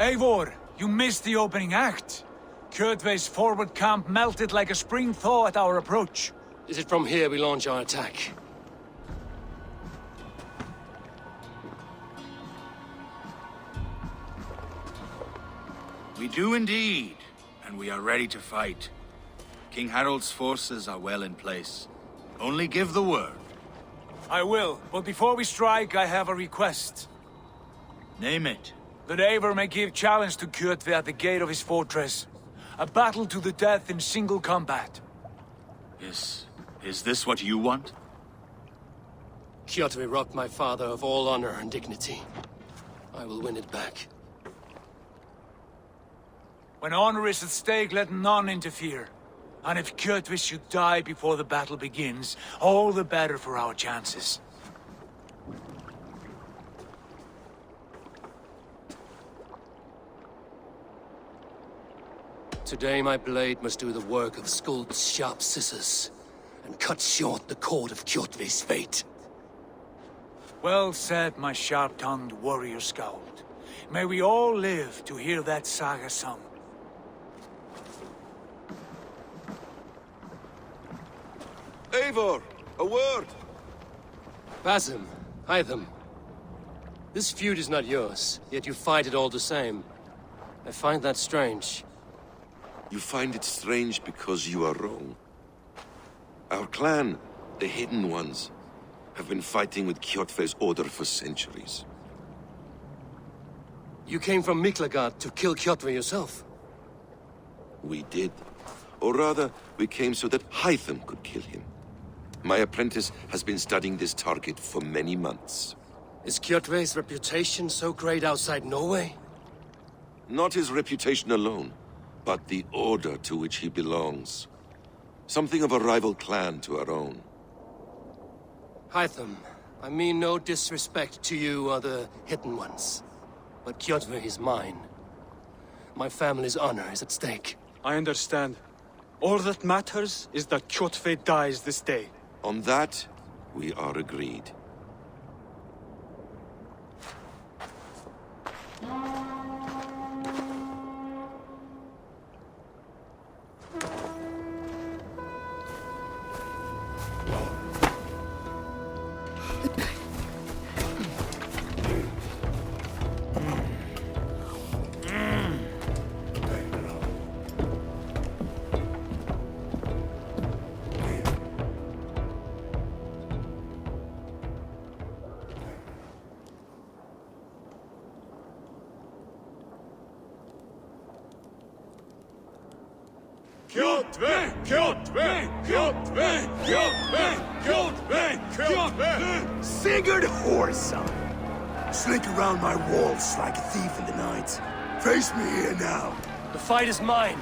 Eivor, you missed the opening act. Kjotve's forward camp melted like a spring thaw at our approach. Is it from here we launch our attack? We do indeed, and we are ready to fight. King Harald's forces are well in place. Only give the word. I will, but before we strike, I have a request. Name it. That Eivor may give challenge to Kjotve at the gate of his fortress. A battle to the death in single combat. Is this what you want? Kjotve robbed my father of all honor and dignity. I will win it back. When honor is at stake, let none interfere. And if Kjotve should die before the battle begins, all the better for our chances. Today my blade must do the work of Skuld's sharp scissors, and cut short the cord of Kjotve's fate. Well said, my sharp-tongued warrior Skald. May we all live to hear that saga sung. Eivor, a word! Basim, Hytham. This feud is not yours, yet you fight it all the same. I find that strange. You find it strange because you are wrong. Our clan, the Hidden Ones, have been fighting with Kjotve's order for centuries. You came from Miklagard to kill Kjotve yourself? We did. Or rather, we came so that Hytham could kill him. My apprentice has been studying this target for many months. Is Kjotve's reputation so great outside Norway? Not his reputation alone, but the order to which he belongs. Something of a rival clan to our own. Hytham, I mean no disrespect to you or the Hidden Ones. But Kjotve is mine. My family's honor is at stake. I understand. All that matters is that Kjotve dies this day. On that, we are agreed. Kjotve! Kjotve! Kjotve! Kjotve! Kjotve! Kjotve! Sigurd Whoreson! Slink around my walls like a thief in the night. Face me here now. The fight is mine,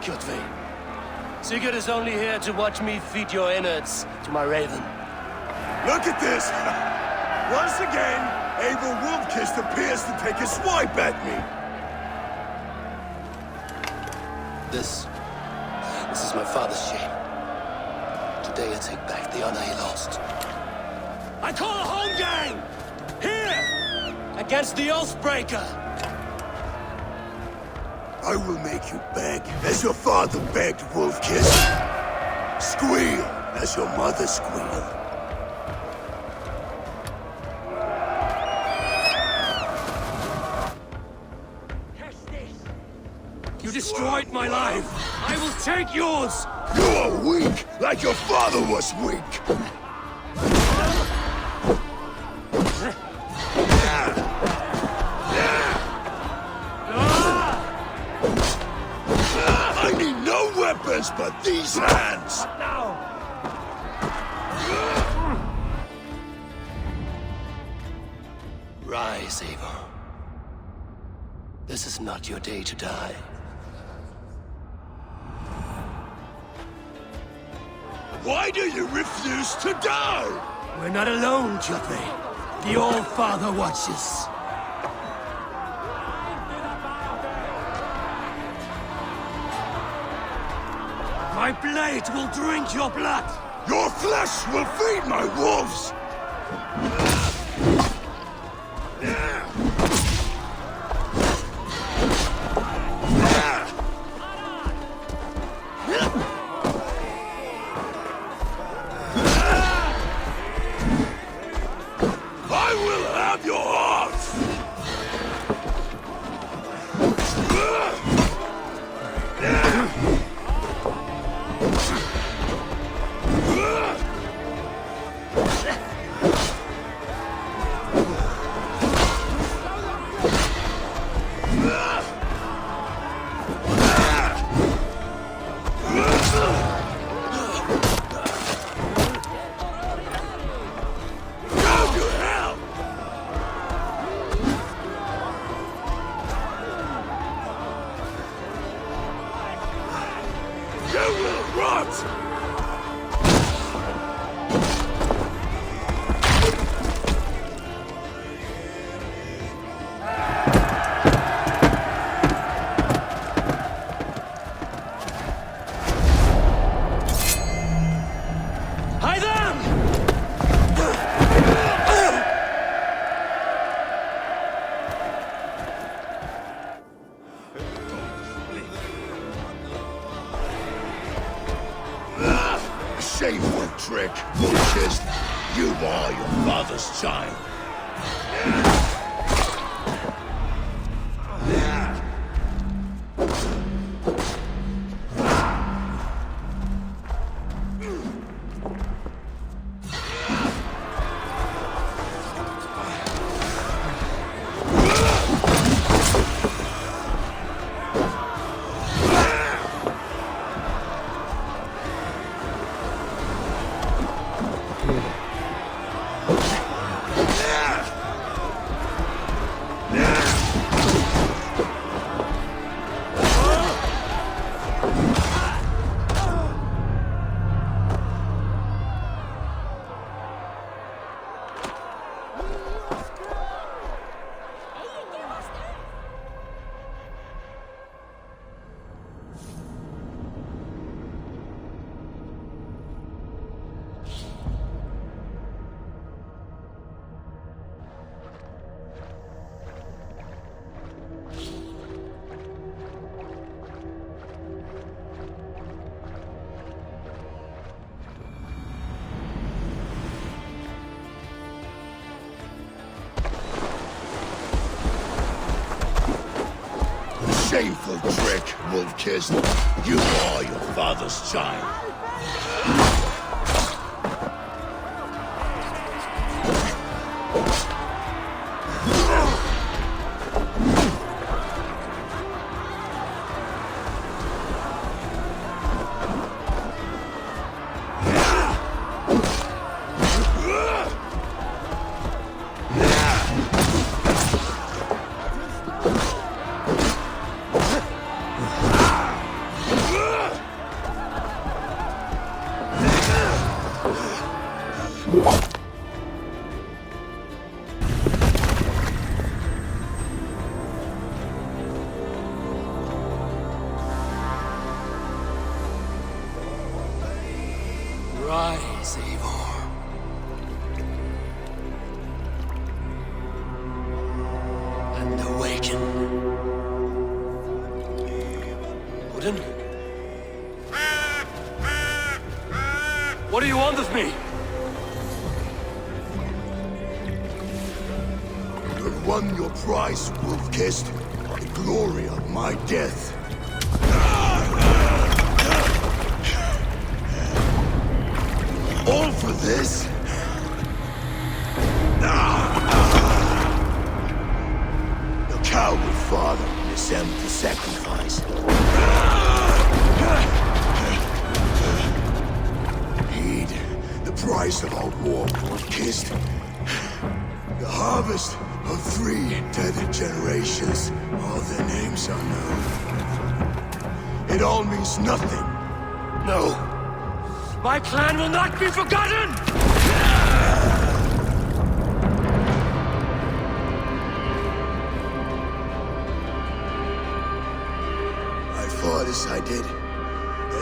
Kjotve. Sigurd is only here to watch me feed your innards to my raven. Look at this! Once again, Eivor Wolfkist appears to take a swipe at me. This is my father's shame. Today I take back the honor he lost. I call a home gang! Here! Against the Oathbreaker! I will make you beg, as your father begged, Wolfkist. Squeal, as your mother squealed. You destroyed my life! I will take yours! You are weak, like your father was weak! I need no weapons but these hands! Rise, Eivor. This is not your day to die. Why do you refuse to die? We're not alone, Kjotve. The All-Father watches. My blade will drink your blood! Your flesh will feed my wolves! Shameful trick, Bullshit. You are your father's child. Shameful trick, Wolf-Kissed. You are your father's child. Rise, Eivor. And awaken. Odin? What do you want of me? You've won your prize, Wolf-Kissed. The glory of my death. All for this? Your coward father is empty sacrifice. Heed the price of our war, Wolf-Kissed. The harvest of 3 tethered generations. All their names are known. It all means nothing. No. My clan will not be forgotten! I fought as I did,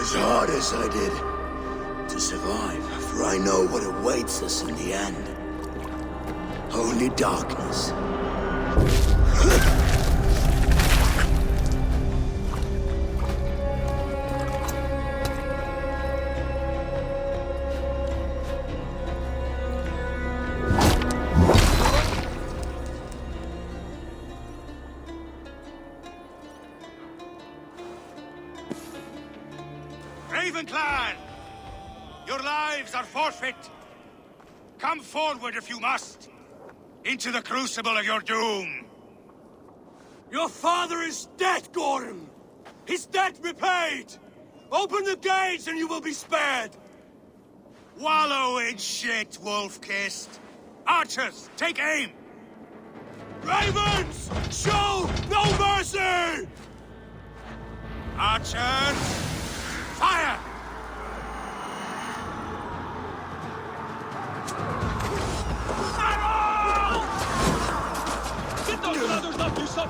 as hard as I did, to survive, for I know what awaits us in the end. Only darkness. Raven Clan! Your lives are forfeit! Come forward if you must! Into the crucible of your doom! Your father is dead, Gordon! His debt repaid! Open the gates and you will be spared! Wallow in shit, wolf-kissed! Archers, take aim! Ravens! Show no mercy! Archers, fire! Get those ladders up, you son!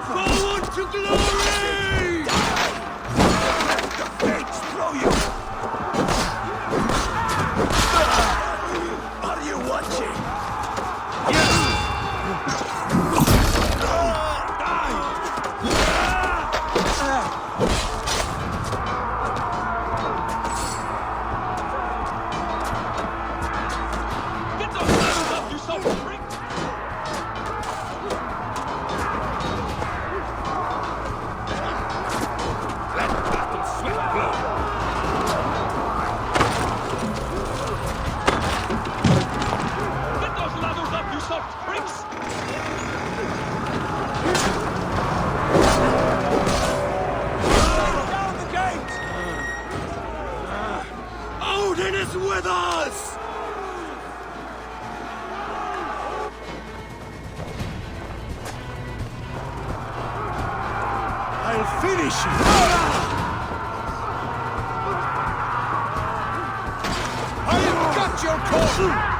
Forward to glory! Fates throw you! Are you watching? Get those ladders up, you son of a freak! Let battle sweat blow! Get those ladders up, you son of freaks! Down the gate! Odin is with us! I'll finish you! I've got your call!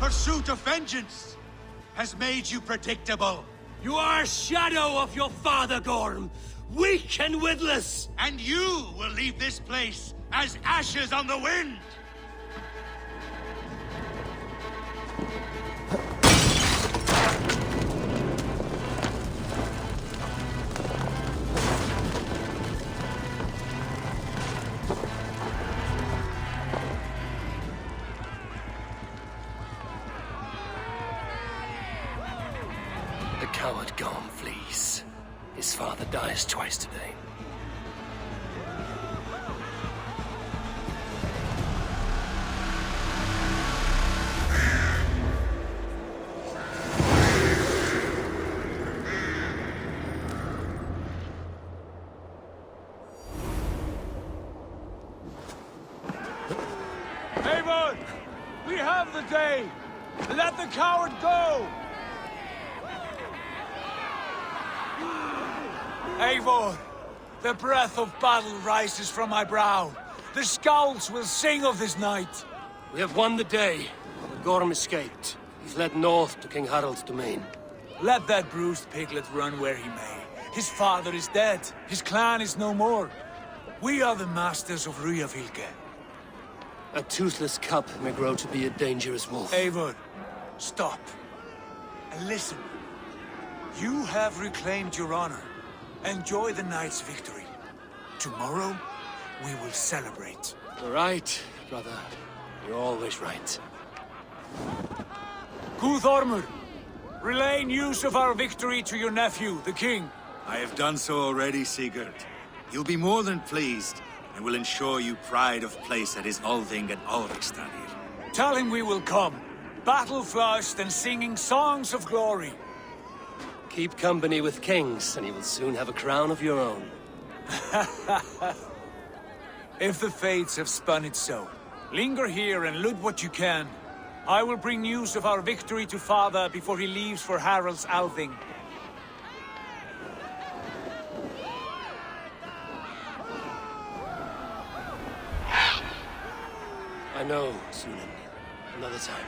Pursuit of vengeance has made you predictable. You are a shadow of your father, Gorm. Weak and witless. And you will leave this place as ashes on the wind. The coward Gorm flees. His father dies twice today. Eivor! We have the day! Let the coward go! Eivor, the breath of battle rises from my brow. The scouts will sing of this night. We have won the day, but Gorm escaped. He's led north to King Harald's domain. Let that bruised piglet run where he may. His father is dead. His clan is no more. We are the masters of Ryjavilke. A toothless cub may grow to be a dangerous wolf. Eivor, stop. And listen. You have reclaimed your honor. Enjoy the night's victory. Tomorrow, we will celebrate. You're right, brother. You're always right. Guthormur, relay news of our victory to your nephew, the king. I have done so already, Sigurd. He'll be more than pleased, and will ensure you pride of place at his Althing and Ulrichstadir. Tell him we will come, battle-flushed and singing songs of glory. Keep company with kings, and you will soon have a crown of your own. If the fates have spun it so, linger here and loot what you can. I will bring news of our victory to father before he leaves for Harald's Althing. I know, Sunan. Another time.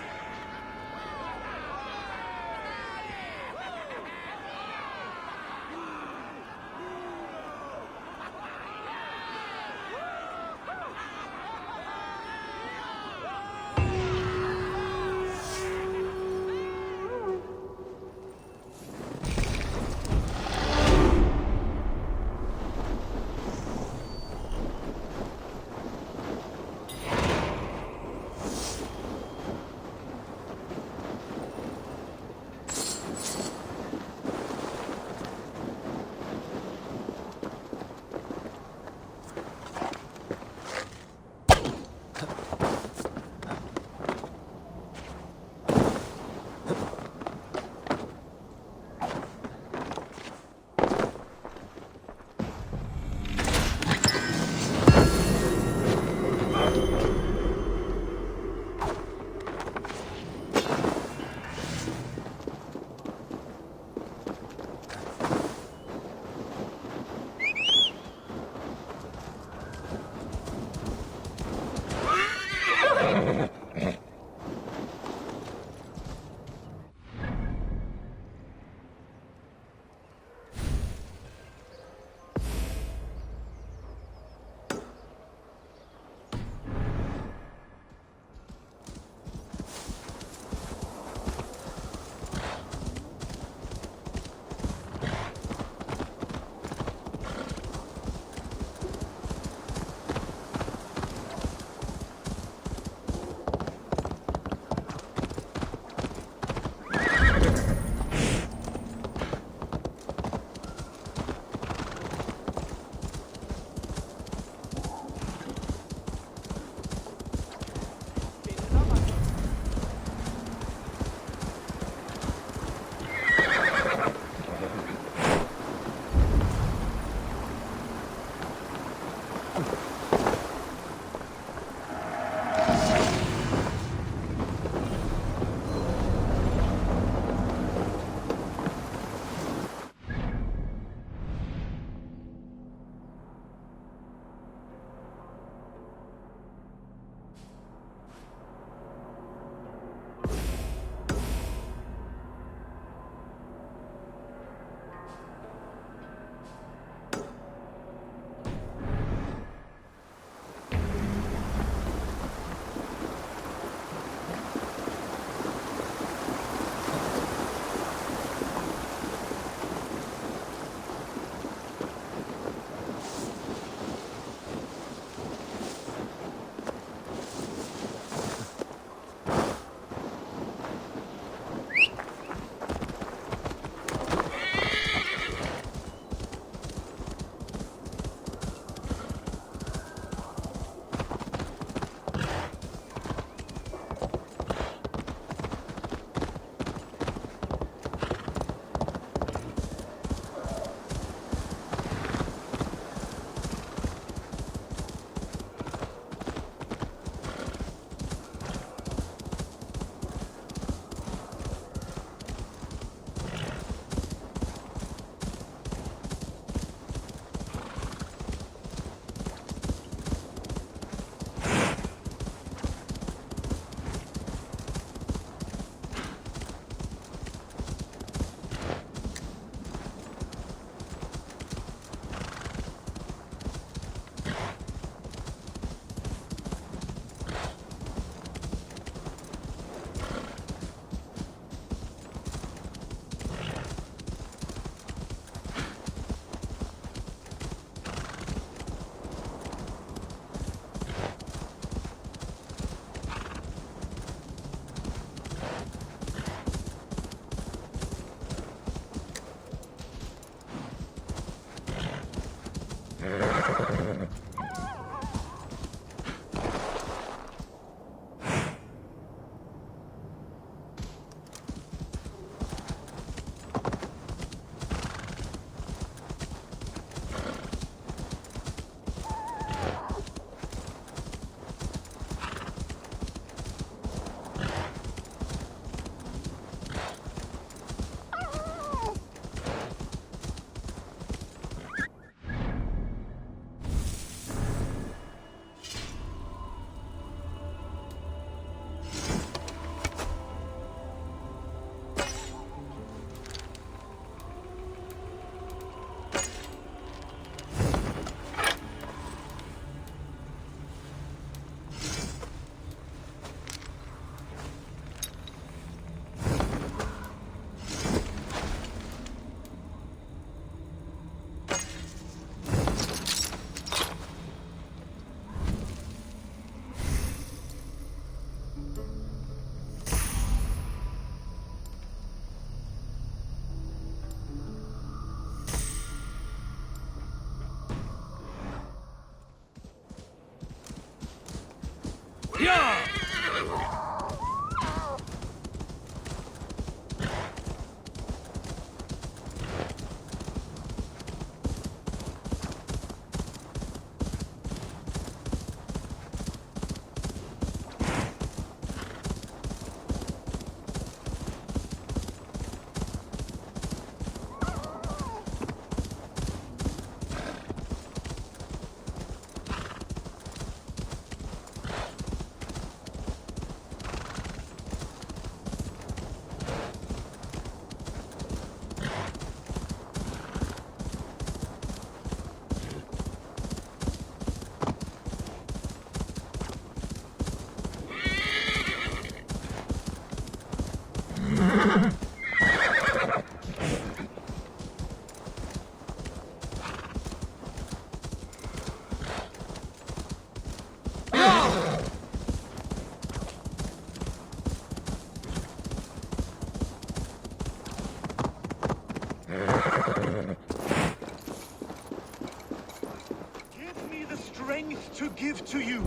To give to you.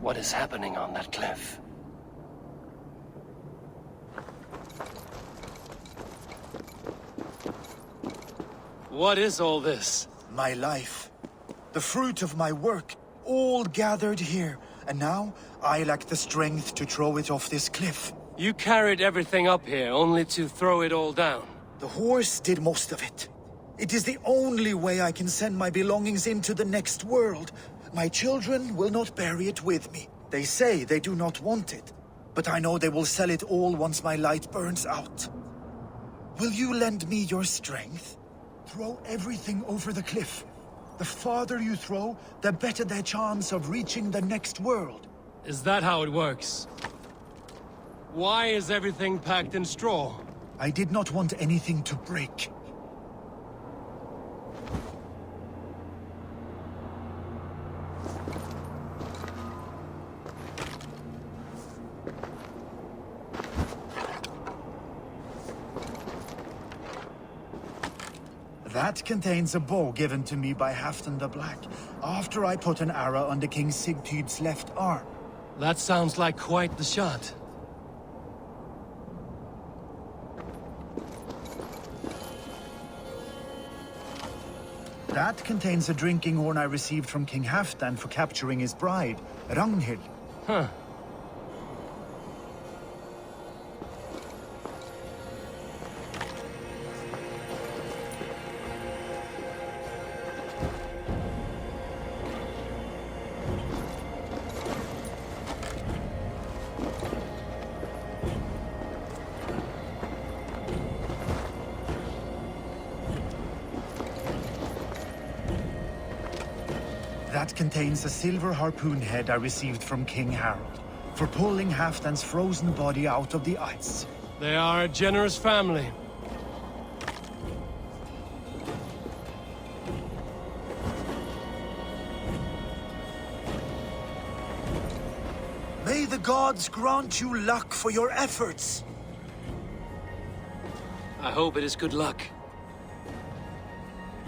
What is happening on that cliff? What is all this? My life. The fruit of my work, all gathered here. And now, I lack the strength to throw it off this cliff. You carried everything up here, only to throw it all down. The horse did most of it. It is the only way I can send my belongings into the next world. My children will not bury it with me. They say they do not want it, but I know they will sell it all once my light burns out. Will you lend me your strength? Throw everything over the cliff. The farther you throw, the better their chance of reaching the next world. Is that how it works? Why is everything packed in straw? I did not want anything to break. That contains a bow given to me by Halfdan the Black, after I put an arrow under King Sigtyd's left arm. That sounds like quite the shot. That contains a drinking horn I received from King Halfdan for capturing his bride, Ragnhild. Huh. That contains a silver harpoon head I received from King Harold, for pulling Halfdan's frozen body out of the ice. They are a generous family. May the gods grant you luck for your efforts! I hope it is good luck.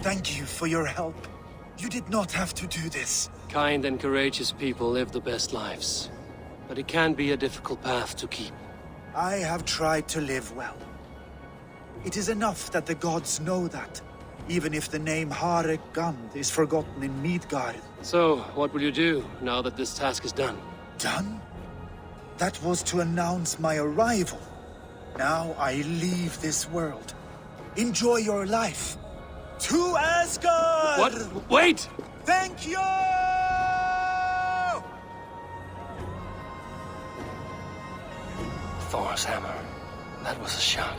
Thank you for your help. You did not have to do this. Kind and courageous people live the best lives. But it can be a difficult path to keep. I have tried to live well. It is enough that the gods know that, even if the name Harek Gand is forgotten in Midgard. So, what will you do now that this task is done? Done? That was to announce my arrival. Now I leave this world. Enjoy your life. To Asgard! What? Wait! Thank you! Thor's hammer. That was a shock.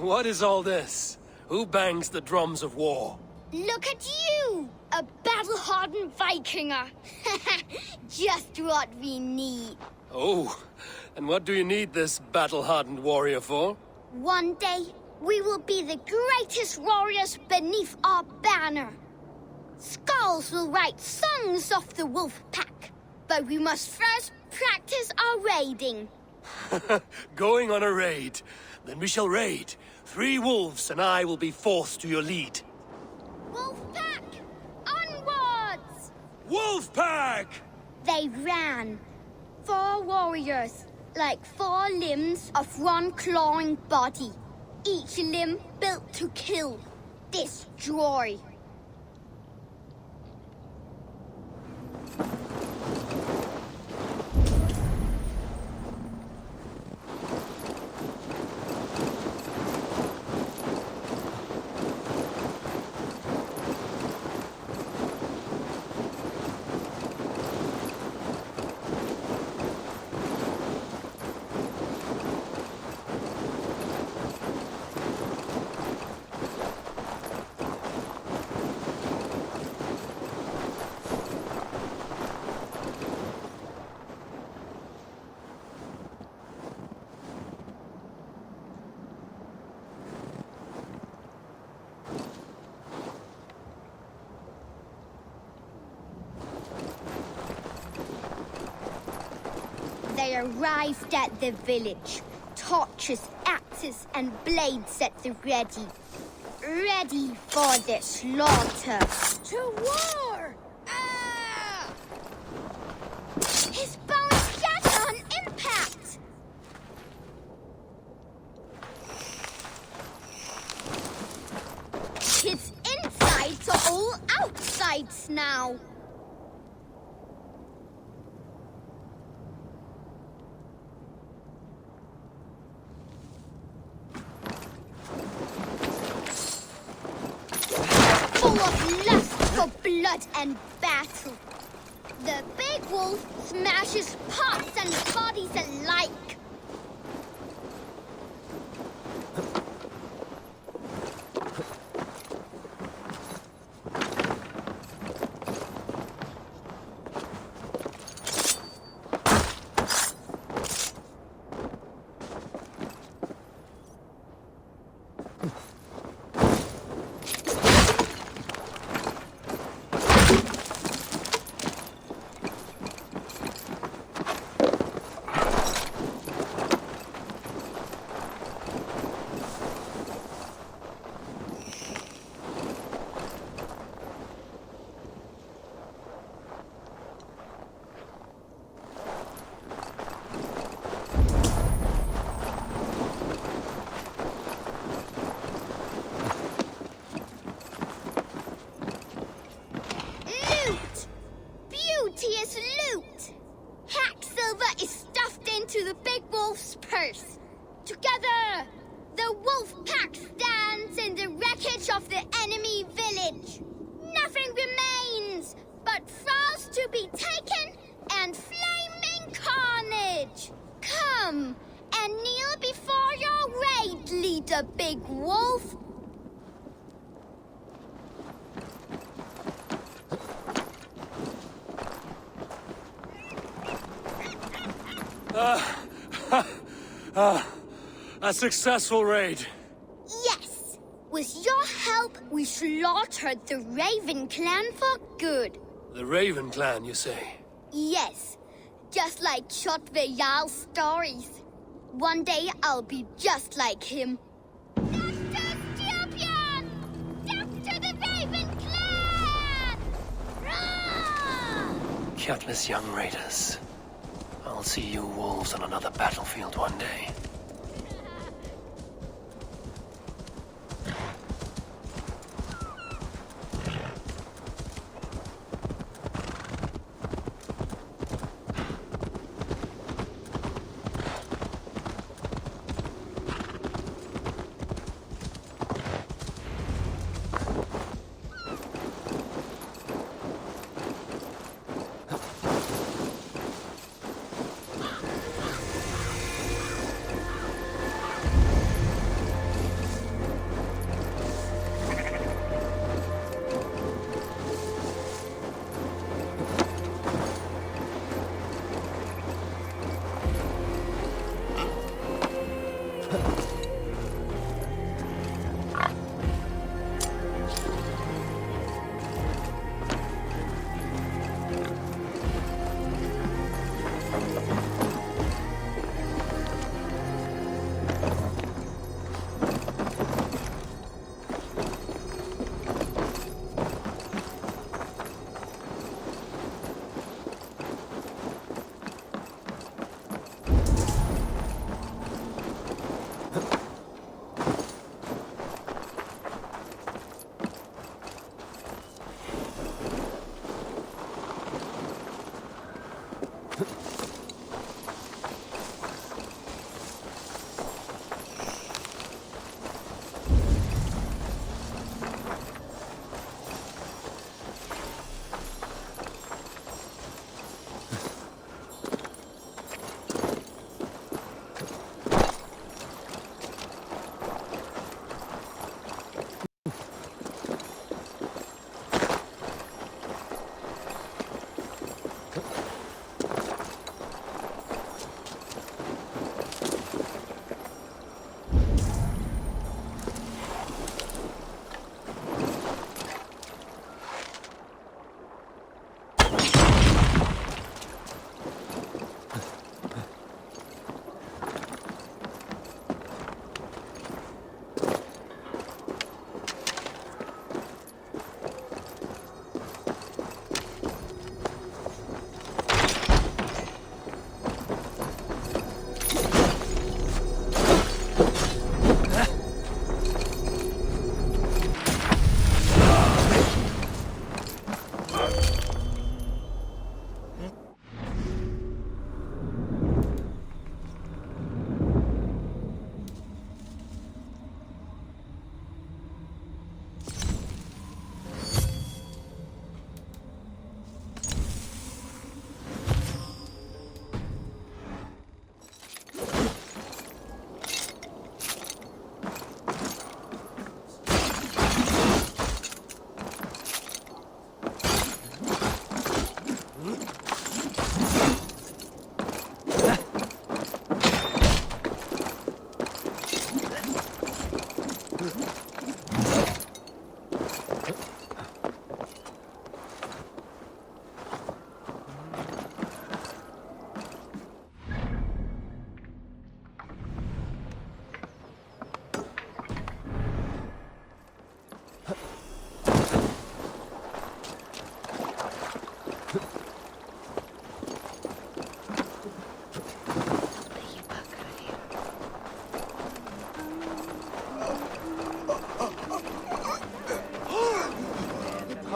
What is all this? Who bangs the drums of war? Look at you! A battle-hardened Vikinger! Just what we need. Oh, and what do you need this battle-hardened warrior for? One day, we will be the greatest warriors beneath our banner. Skulls will write songs of the wolf pack, but we must first practice our raiding. Going on a raid. Then we shall raid. 3 wolves and I will be fourth to your lead. Wolf pack, onwards! Wolf pack! They ran. 4 warriors, like 4 limbs of one clawing body. Each limb built to kill, destroy. They arrived at the village. Torches, axes, and blades at the ready. Ready for the slaughter. To war! Ah! His bones shatter on impact! His insides are all outsides now. Full of lust for blood and battle. The big wolf smashes pots and bodies alike. Beauteous loot! Hack silver is stuffed into the big wolf's purse. Together, the wolf pack stands in the wreckage of the enemy village. Nothing remains but thralls to be taken and flaming carnage. Come and kneel before your raid leader, big wolf. A successful raid. Yes. With your help, we slaughtered the Raven clan for good. The Raven clan, you say? Yes. Just like XSX stories. One day I'll be just like him. Death to Scorpion! Death to the Raven clan! Roar! Countless young raiders. I'll see you wolves on another battlefield one day.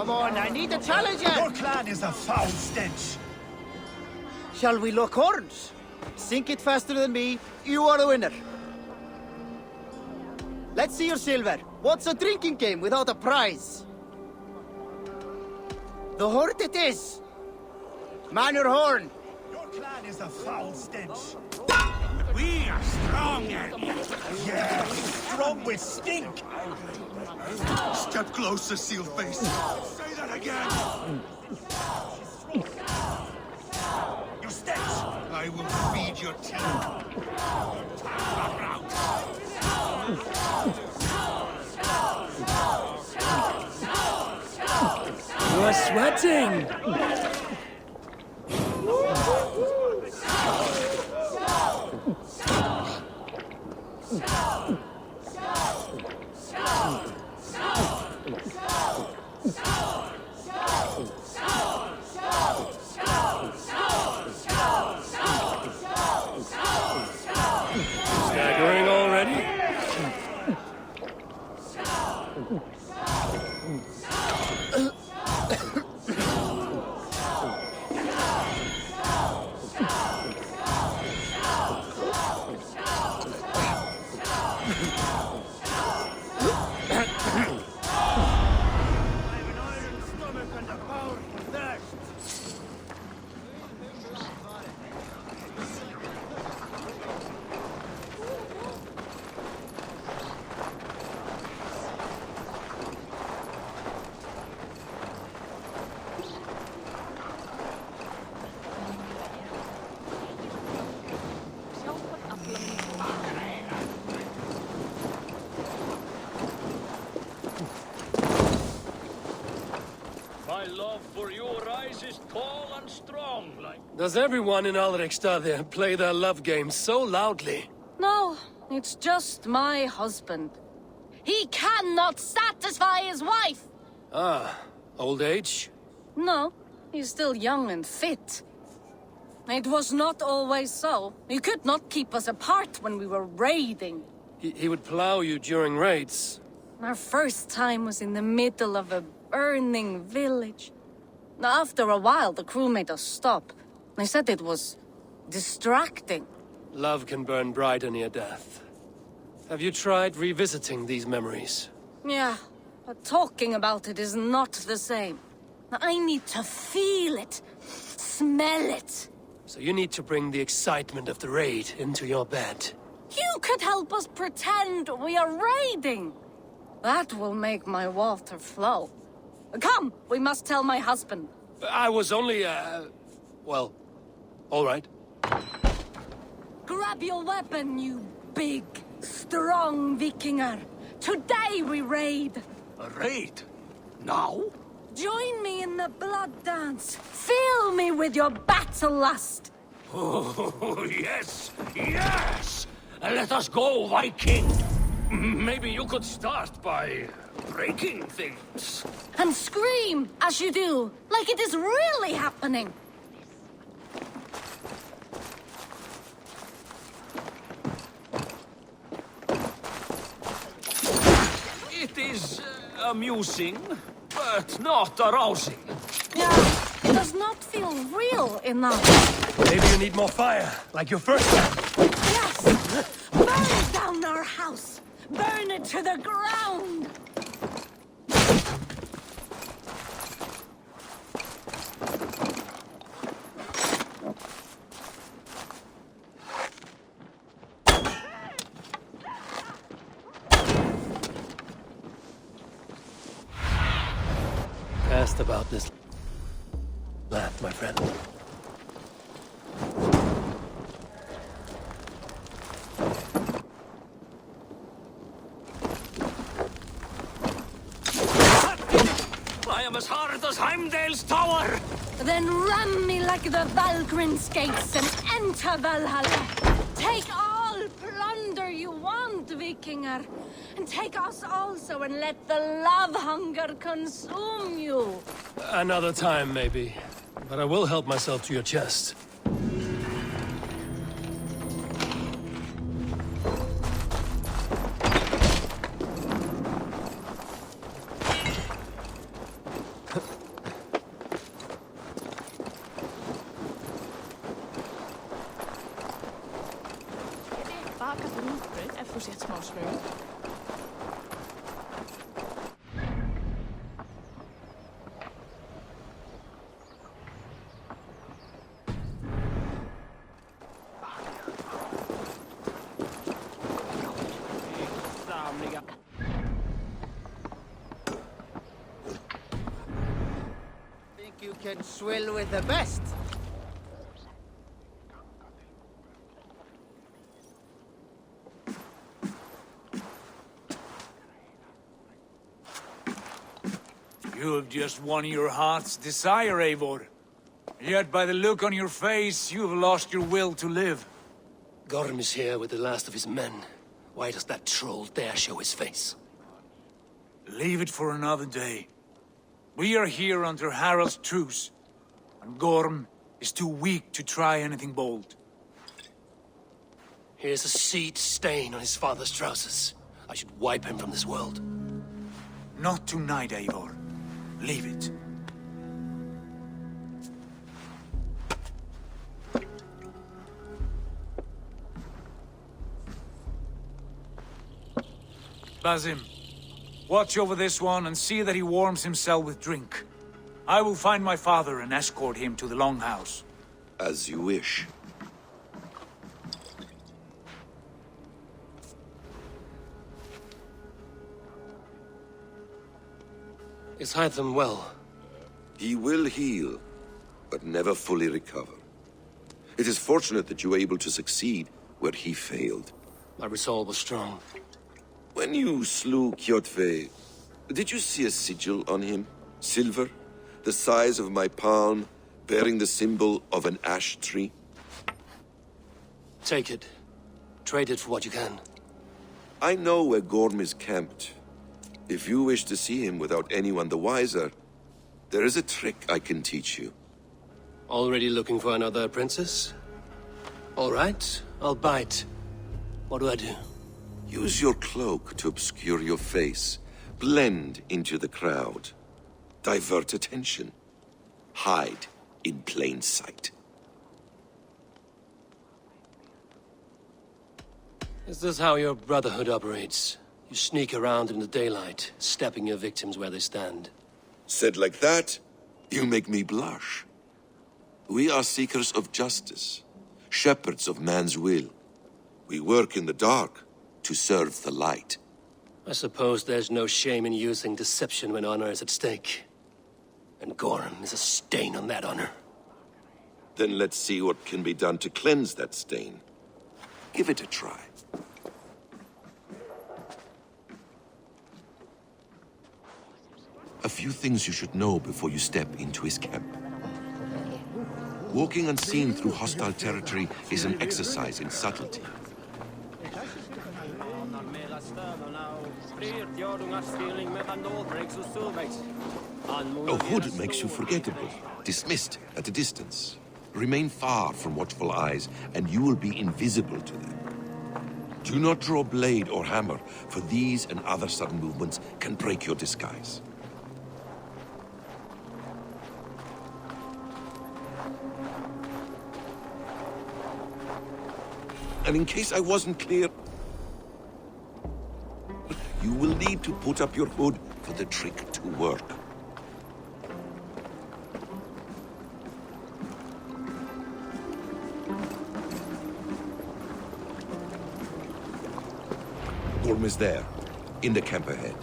Come on, I need a challenger! Your clan is a foul stench. Shall we lock horns? Sink it faster than me, you are the winner. Let's see your silver. What's a drinking game without a prize? The horde it is. Man your horn. Your clan is a foul stench. We are strong, Yeah, strong with stink. Step closer, seal face. Say that again. You stench. I will feed your teeth. You are sweating! Staggering already? My love for you rises tall and strong like... Does everyone in Alrekstad play their love game so loudly? No, it's just my husband. He cannot satisfy his wife! Ah, old age? No, he's still young and fit. It was not always so. He could not keep us apart when we were raiding. He would plow you during raids. Our first time was in the middle of a burning village. After a while, the crew made us stop. They said it was distracting. Love can burn brighter near death. Have you tried revisiting these memories? Yeah, but talking about it is not the same. I need to feel it, smell it. So you need to bring the excitement of the raid into your bed. You could help us pretend we are raiding. That will make my water flow. Come, we must tell my husband. I was only, well, all right. Grab your weapon, you big, strong Vikinger. Today we raid. A raid? Now? Join me in the blood dance. Fill me with your battle lust. Oh, yes, yes! Let us go, Viking! Maybe you could start by breaking things. And scream as you do, like it is really happening. It is amusing, but not arousing. Yeah, it does not feel real enough. Maybe you need more fire, like your first time. Yes! Burn down our house! Burn it to the ground! Asked about this lad, my friend. I am as hard as Heimdall's tower! Then ram me like the Valgrin's gates and enter Valhalla. Take all plunder you want, Vikinger. And take us also and let the love hunger consume you. Another time, maybe. But I will help myself to your chest. Think you can swill with the best? You have just won your heart's desire, Eivor. Yet by the look on your face, you have lost your will to live. Gorm is here with the last of his men. Why does that troll dare show his face? Leave it for another day. We are here under Harald's truce, and Gorm is too weak to try anything bold. Here's a seed stain on his father's trousers. I should wipe him from this world. Not tonight, Eivor. Leave it. Basim, watch over this one and see that he warms himself with drink. I will find my father and escort him to the Longhouse. As you wish. Is Hytham well? He will heal, but never fully recover. It is fortunate that you were able to succeed where he failed. My resolve was strong. When you slew Kjotve, did you see a sigil on him? Silver, the size of my palm, bearing the symbol of an ash tree? Take it. Trade it for what you can. I know where Gorm is camped. If you wish to see him without anyone the wiser, there is a trick I can teach you. Already looking for another princess? All right, I'll bite. What do I do? Use your cloak to obscure your face. Blend into the crowd. Divert attention. Hide in plain sight. Is this how your Brotherhood operates? You sneak around in the daylight, stepping your victims where they stand. Said like that, you make me blush. We are seekers of justice, shepherds of man's will. We work in the dark to serve the light. I suppose there's no shame in using deception when honor is at stake. And Gorm is a stain on that honor. Then let's see what can be done to cleanse that stain. Give it a try. A few things you should know before you step into his camp. Walking unseen through hostile territory is an exercise in subtlety. A hood makes you forgettable, dismissed at a distance. Remain far from watchful eyes, and you will be invisible to them. Do not draw blade or hammer, for these and other sudden movements can break your disguise. And in case I wasn't clear, you will need to put up your hood for the trick to work. Gorm is there, in the camp ahead.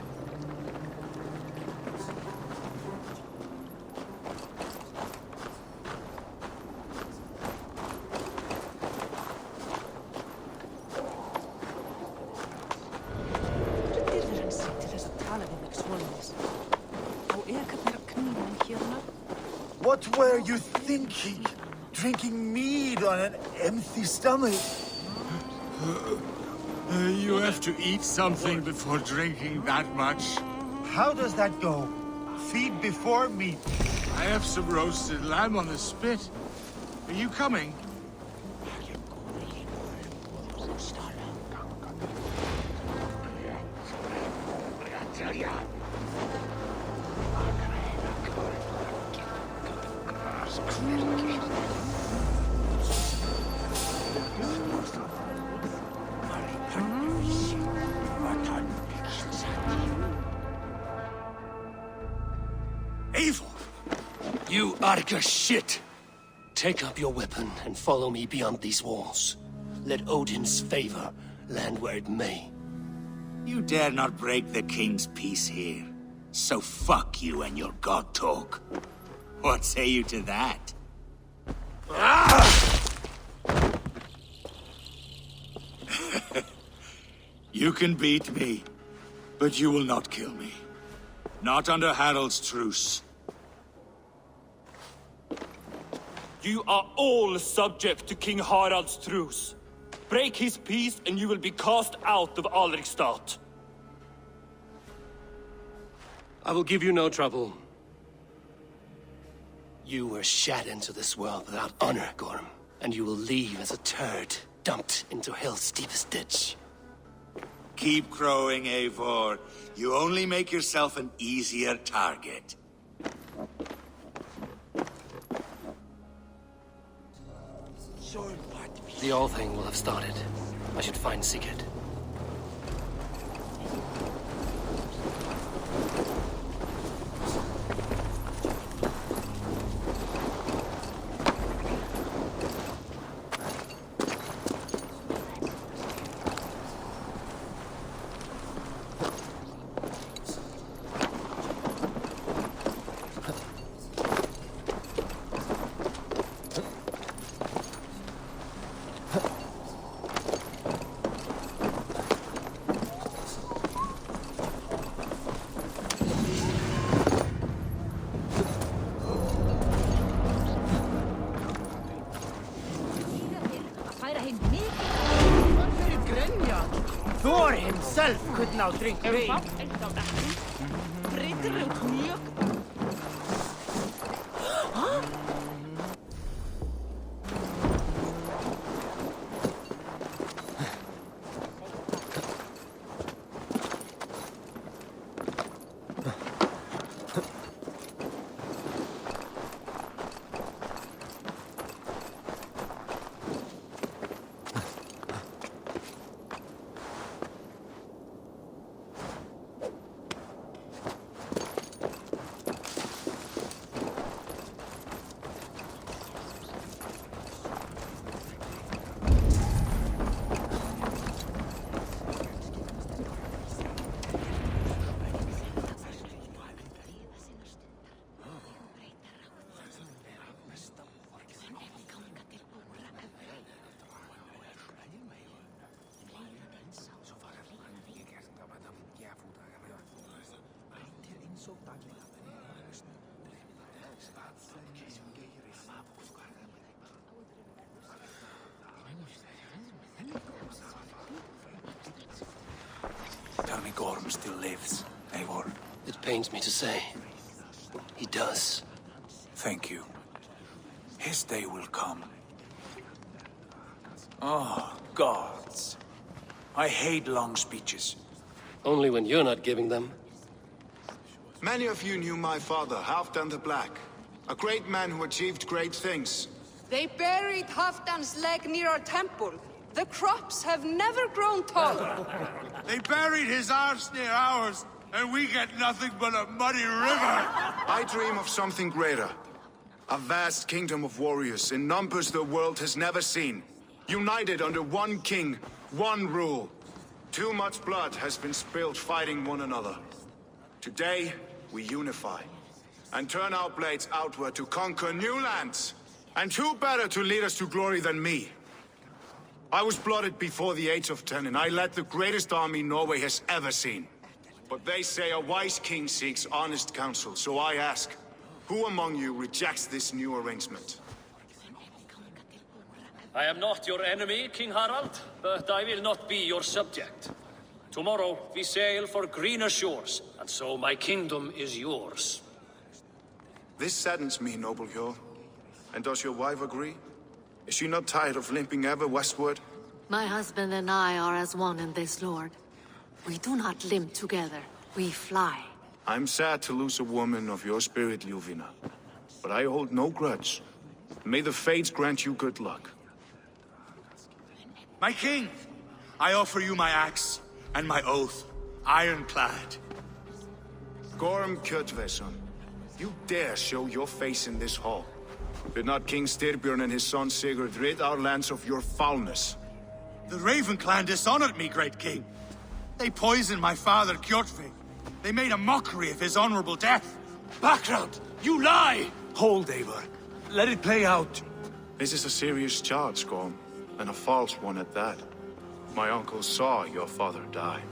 What were you thinking? Drinking mead on an empty stomach? You have to eat something before drinking that much. How does that go? Feed before meat. I have some roasted lamb on the spit. Are you coming? You Arga shit! Take up your weapon and follow me beyond these walls. Let Odin's favor land where it may. You dare not break the king's peace here. So fuck you and your god talk. What say you to that? You can beat me, but you will not kill me. Not under Harald's truce. You are all subject to King Harald's truce. Break his peace and you will be cast out of Alrikstad. I will give you no trouble. You were shat into this world without honor, Gorm, and you will leave as a turd dumped into hell's deepest ditch. Keep crowing, Eivor. You only make yourself an easier target. The All Thing will have started. I should find Sigurd. Thor himself could now drink wine. Tell me Gorm still lives, Eivor. It pains me to say. He does. Thank you. His day will come. Oh, gods. I hate long speeches. Only when you're not giving them. Many of you knew my father, Halfdan the Black. A great man who achieved great things. They buried Halfdan's leg near our temple. The crops have never grown taller. They buried his arse near ours, and we get nothing but a muddy river. I dream of something greater. A vast kingdom of warriors in numbers the world has never seen. United under one king, one rule. Too much blood has been spilled fighting one another. Today, we unify. And turn our blades outward to conquer new lands. And who better to lead us to glory than me? I was blooded before the age of 10, and I led the greatest army Norway has ever seen. But they say a wise king seeks honest counsel, so I ask, who among you rejects this new arrangement? I am not your enemy, King Harald, but I will not be your subject. Tomorrow we sail for greener shores, and so my kingdom is yours. This saddens me, noble Hjor. And does your wife agree? Is she not tired of limping ever westward? My husband and I are as one in this, Lord. We do not limp together, we fly. I'm sad to lose a woman of your spirit, Ljuvina. But I hold no grudge. May the fates grant you good luck. My king, I offer you my axe and my oath, ironclad. Gorm Kjotveson, You dare show your face in this hall? Did not King Styrbjörn and his son Sigurd rid our lands of your foulness? The Raven clan dishonored me, great king. They poisoned my father, Kjotve. They made a mockery of his honorable death. Background! You lie! Hold, Eivor. Let it play out. This is a serious charge, Gorm, and a false one at that. My uncle saw your father die.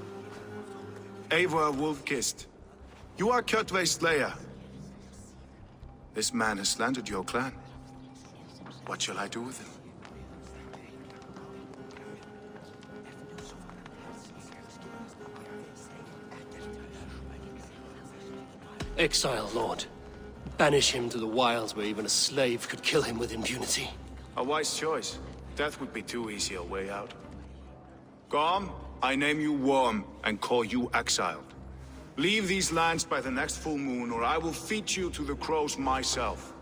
Eivor Wolf-Kissed, you are Kjotve's slayer. This man has slandered your clan. What shall I do with him? Exile, Lord. Banish him to the wilds where even a slave could kill him with impunity. A wise choice. Death would be too easy a way out. Gorm, I name you Worm and call you exiled. Leave these lands by the next full moon, or I will feed you to the crows myself.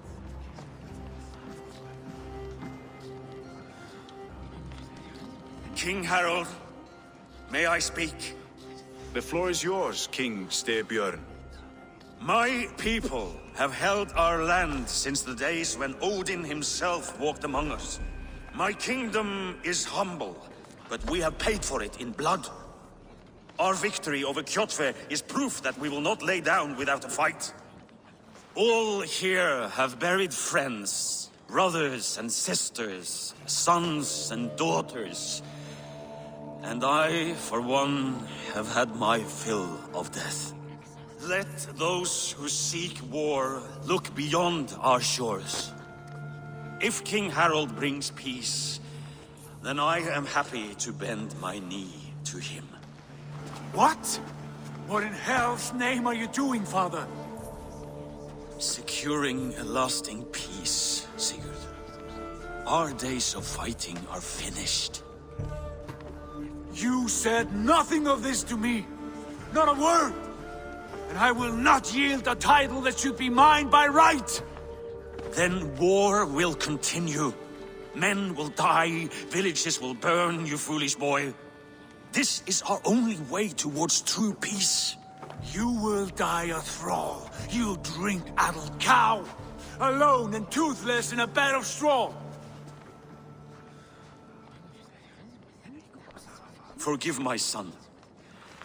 King Harold, may I speak? The floor is yours, King Styrbjörn. My people have held our land since the days when Odin himself walked among us. My kingdom is humble, but we have paid for it in blood. Our victory over Kjotve is proof that we will not lay down without a fight. All here have buried friends, brothers and sisters, sons and daughters. And I, for one, have had my fill of death. Let those who seek war look beyond our shores. If King Harold brings peace, then I am happy to bend my knee to him. What? What in hell's name are you doing, father? Securing a lasting peace, Sigurd. Our days of fighting are finished. You said nothing of this to me. Not a word. And I will not yield a title that should be mine by right. Then war will continue. Men will die, villages will burn, you foolish boy. This is our only way towards true peace. You will die a thrall. You drink-addled cow. Alone and toothless in a bed of straw. Forgive my son.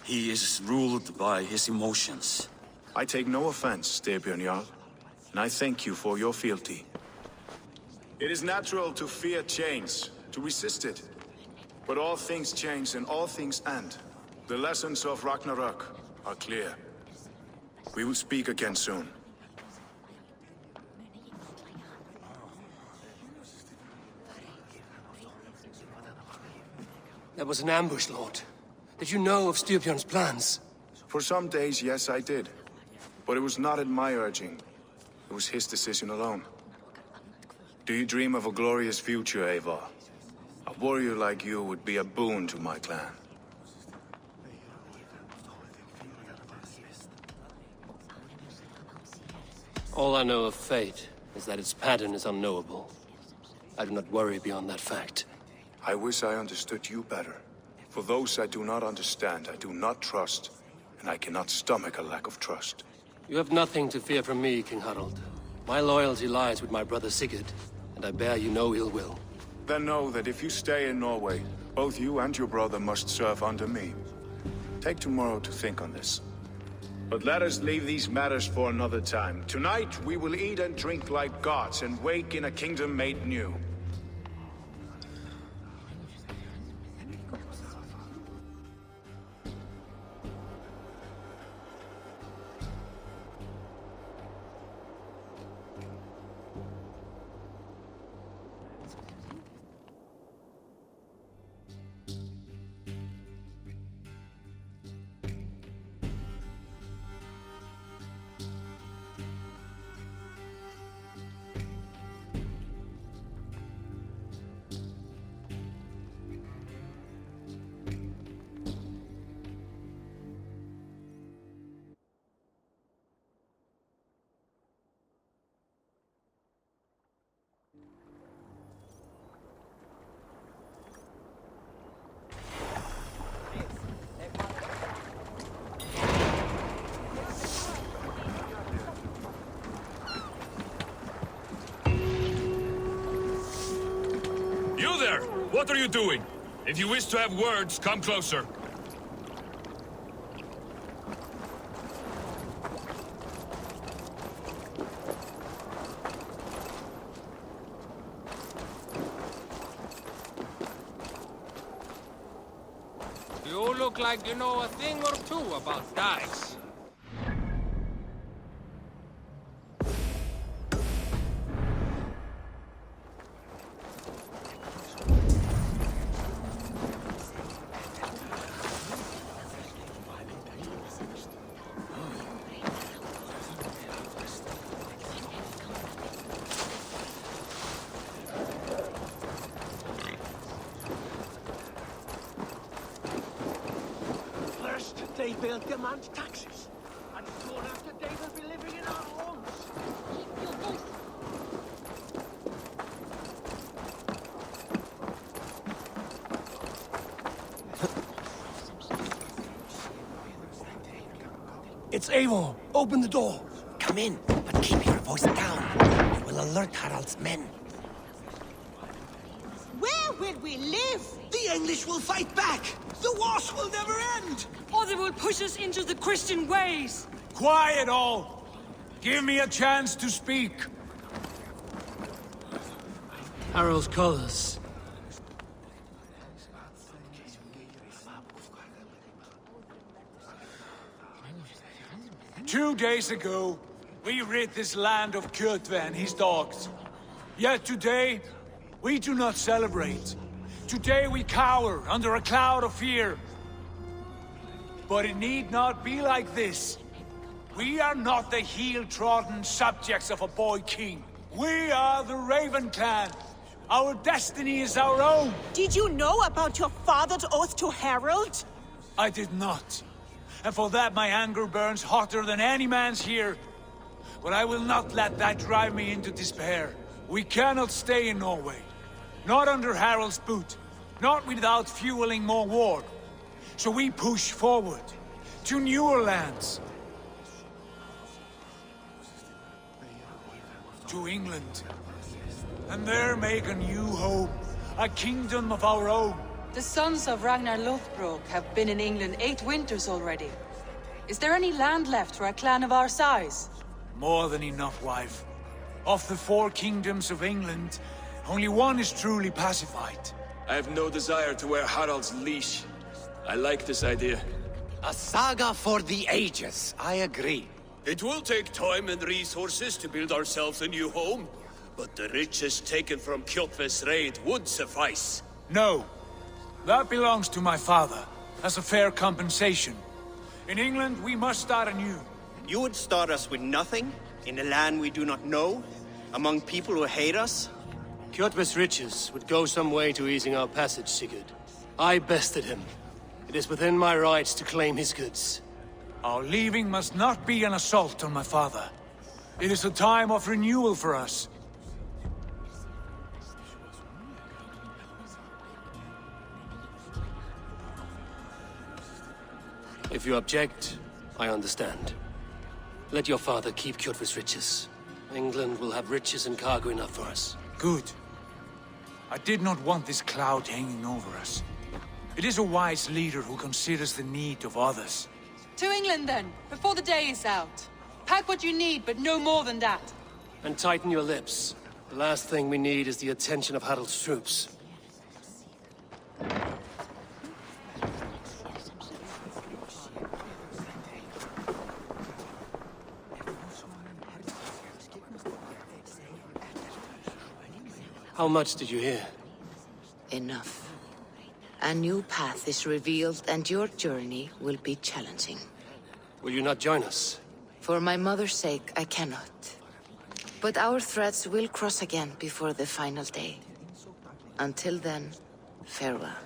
He is ruled by his emotions. I take no offense, Styrbjörn Jarl, and I thank you for your fealty. It is natural to fear change, to resist it. But all things change and all things end. The lessons of Ragnarok are clear. We will speak again soon. That was an ambush, Lord. Did you know of Styrbjörn's plans? For some days, yes, I did. But it was not at my urging. It was his decision alone. Do you dream of a glorious future, Eivor? A warrior like you would be a boon to my clan. All I know of fate is that its pattern is unknowable. I do not worry beyond that fact. I wish I understood you better. For those I do not understand, I do not trust, and I cannot stomach a lack of trust. You have nothing to fear from me, King Harold. My loyalty lies with my brother Sigurd, and I bear you no ill will. Then know that if you stay in Norway, both you and your brother must serve under me. Take tomorrow to think on this. But let us leave these matters for another time. Tonight, we will eat and drink like gods and wake in a kingdom made new. What are you doing? If you wish to have words, come closer. You look like you know a thing or two about dice. They will demand taxes, and soon after they will be living in our homes. Keep your voice. It's Eivor. Open the door. Come in, but keep your voice down. You will alert Harald's men. Where will we live? The English will fight back! The wars will never end! Or they will push us into the Christian ways. Quiet all! Give me a chance to speak. Harald's colors. Two days ago, we rid this land of Kjotve and his dogs. Yet today, we do not celebrate. Today we cower under a cloud of fear. But it need not be like this. We are not the heel-trodden subjects of a boy king. We are the Raven clan. Our destiny is our own. Did you know about your father's oath to Harald? I did not. And for that my anger burns hotter than any man's here. But I will not let that drive me into despair. We cannot stay in Norway. Not under Harald's boot. Not without fueling more war. So we push forward. To newer lands. To England. And there make a new home. A kingdom of our own. The sons of Ragnar Lothbrok have been in England 8 winters already. Is there any land left for a clan of our size? More than enough, wife. Of the 4 kingdoms of England, only one is truly pacified. I have no desire to wear Harald's leash. I like this idea. A saga for the ages, I agree. It will take time and resources to build ourselves a new home, but the riches taken from Kjotve's raid would suffice. No. That belongs to my father, as a fair compensation. In England, we must start anew. You would start us with nothing? In a land we do not know? Among people who hate us? Kjotve's riches would go some way to easing our passage, Sigurd. I bested him. It is within my rights to claim his goods. Our leaving must not be an assault on my father. It is a time of renewal for us. If you object, I understand. Let your father keep Kjotve's riches. England will have riches and cargo enough for us. Good. I did not want this cloud hanging over us. It is a wise leader who considers the need of others. To England then, before the day is out. Pack what you need, but no more than that. And tighten your lips. The last thing we need is the attention of Harald's troops. How much did you hear? Enough. A new path is revealed and your journey will be challenging. Will you not join us? For my mother's sake, I cannot. But our threads will cross again before the final day. Until then, farewell.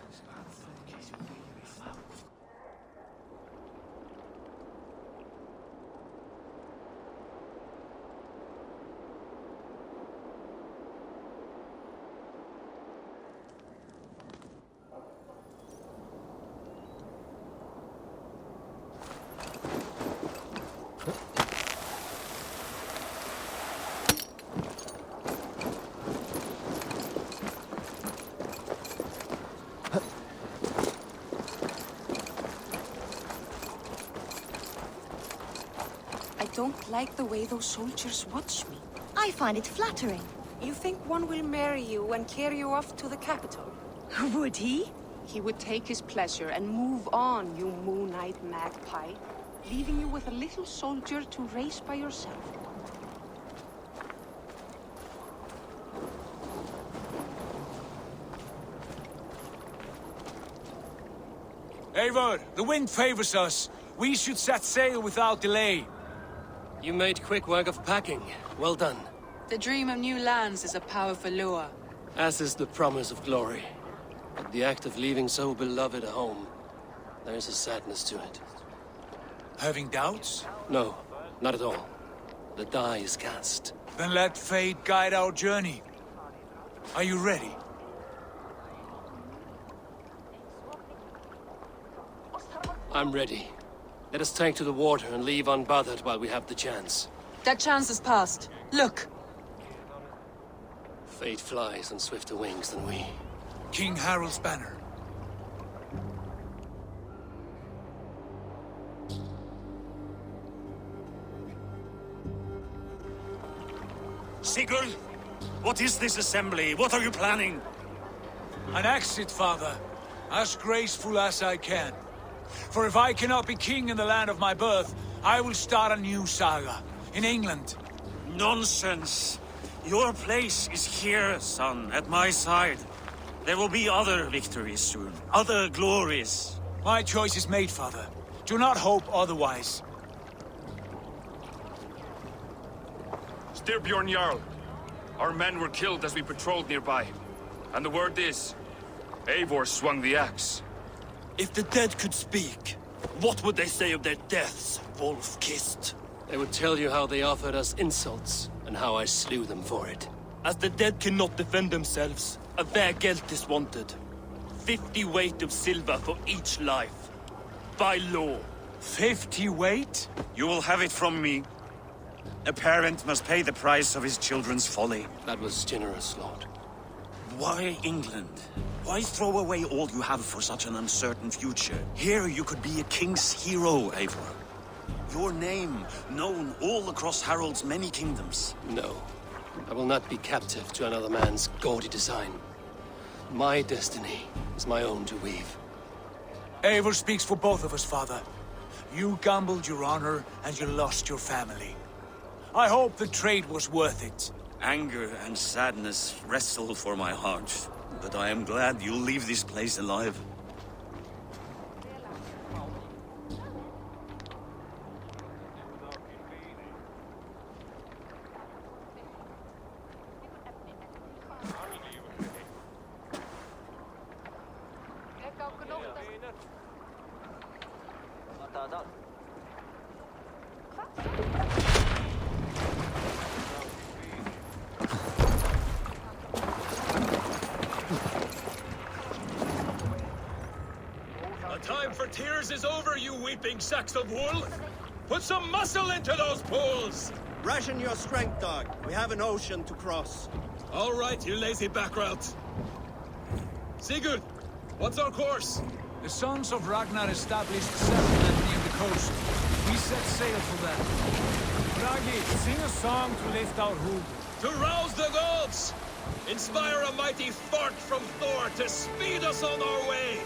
don't like the way those soldiers watch me. I find it flattering. You think one will marry you and carry you off to the capital? Would he? He would take his pleasure and move on, you moon-eyed magpie, leaving you with a little soldier to race by yourself. Eivor, the wind favors us. We should set sail without delay. You made quick work of packing. Well done. The dream of new lands is a powerful lure. As is the promise of glory. But the act of leaving so beloved a home, there is a sadness to it. Having doubts? No, not at all. The die is cast. Then let fate guide our journey. Are you ready? I'm ready. Let us take to the water and leave unbothered while we have the chance. That chance is past. Look! Fate flies on swifter wings than we. King Harald's banner. Sigurd! What is this assembly? What are you planning? An exit, father. As graceful as I can. For if I cannot be king in the land of my birth, I will start a new saga. In England. Nonsense! Your place is here, son, at my side. There will be other victories soon. Other glories. My choice is made, father. Do not hope otherwise. Styrbjorn Jarl. Our men were killed as we patrolled nearby. And the word is, Eivor swung the axe. If the dead could speak, what would they say of their deaths, wolf-kissed? They would tell you how they offered us insults, and how I slew them for it. As the dead cannot defend themselves, a vergelt is wanted. 50 weight of silver for each life. By law. 50 weight? You will have it from me. A parent must pay the price of his children's folly. That was generous, Lord. Why England? Why throw away all you have for such an uncertain future? Here you could be a king's hero, Eivor. Your name known all across Harald's many kingdoms. No. I will not be captive to another man's gaudy design. My destiny is my own to weave. Eivor speaks for both of us, father. You gambled your honor, and you lost your family. I hope the trade was worth it. Anger and sadness wrestle for my heart, but I am glad you'll leave this place alive. Time for tears is over, you weeping sacks of wool! Put some muscle into those pools! Ration your strength, dog. We have an ocean to cross. All right, you lazy backrout. Sigurd, what's our course? The sons of Ragnar established a settlement near the coast. We set sail for them. Bragi, sing a song to lift our hood. To rouse the gods! Inspire a mighty fart from Thor to speed us on our way!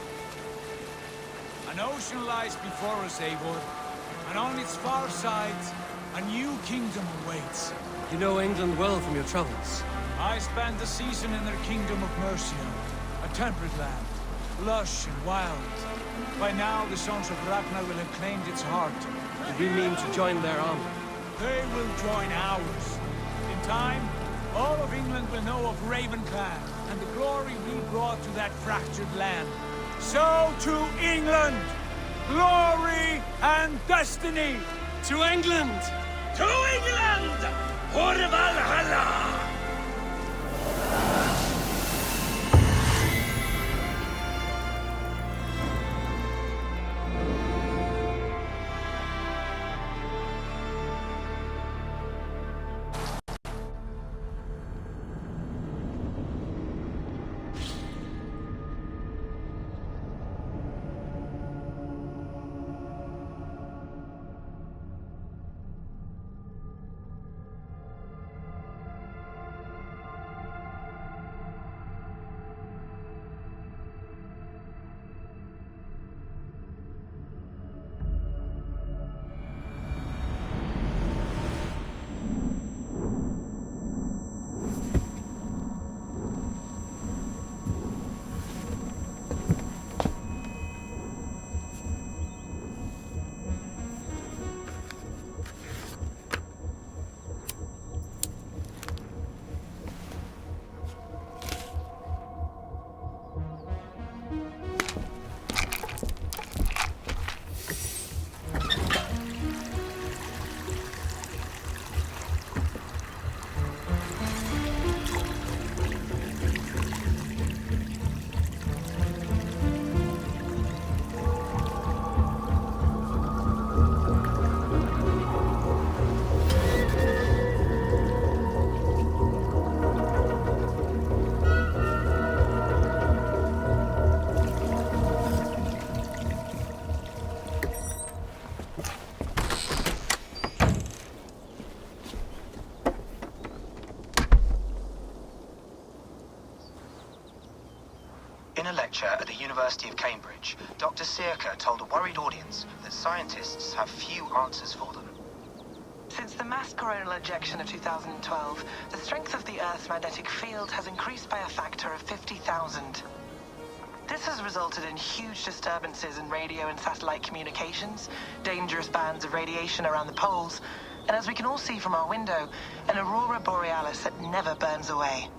An ocean lies before us, Eivor, and on its far side, a new kingdom awaits. You know England well from your travels. I spent a season in their kingdom of Mercia, a temperate land, lush and wild. By now, the sons of Ragnar will have claimed its heart. Do we mean to join their army? They will join ours. In time, all of England will know of Raven Clan, and the glory we brought to that fractured land. So to England! Glory and destiny! To England! To England! For Valhalla! a lecture at the University of Cambridge, Dr. Circa told a worried audience that scientists have few answers for them. Since the mass coronal ejection of 2012, the strength of the Earth's magnetic field has increased by a factor of 50,000. This has resulted in huge disturbances in radio and satellite communications, dangerous bands of radiation around the poles, and as we can all see from our window, an aurora borealis that never burns away.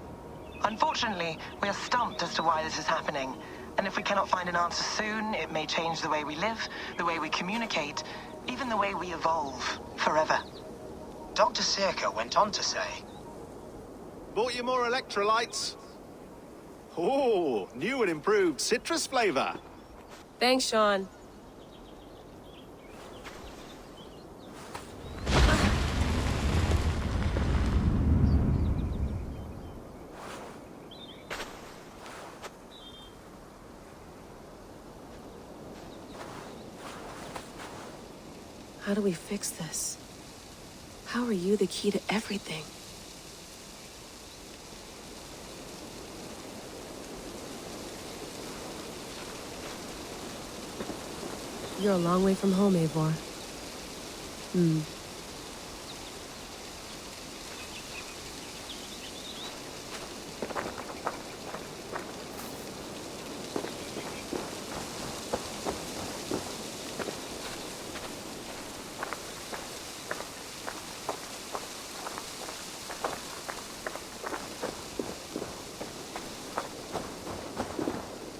Unfortunately, we are stumped as to why this is happening, and if we cannot find an answer soon, it may change the way we live, the way we communicate, even the way we evolve, forever. Dr. Circa went on to say, Bought you more electrolytes? Oh, new and improved citrus flavor. Thanks, Sean. How do we fix this? How are you the key to everything? You're a long way from home, Eivor.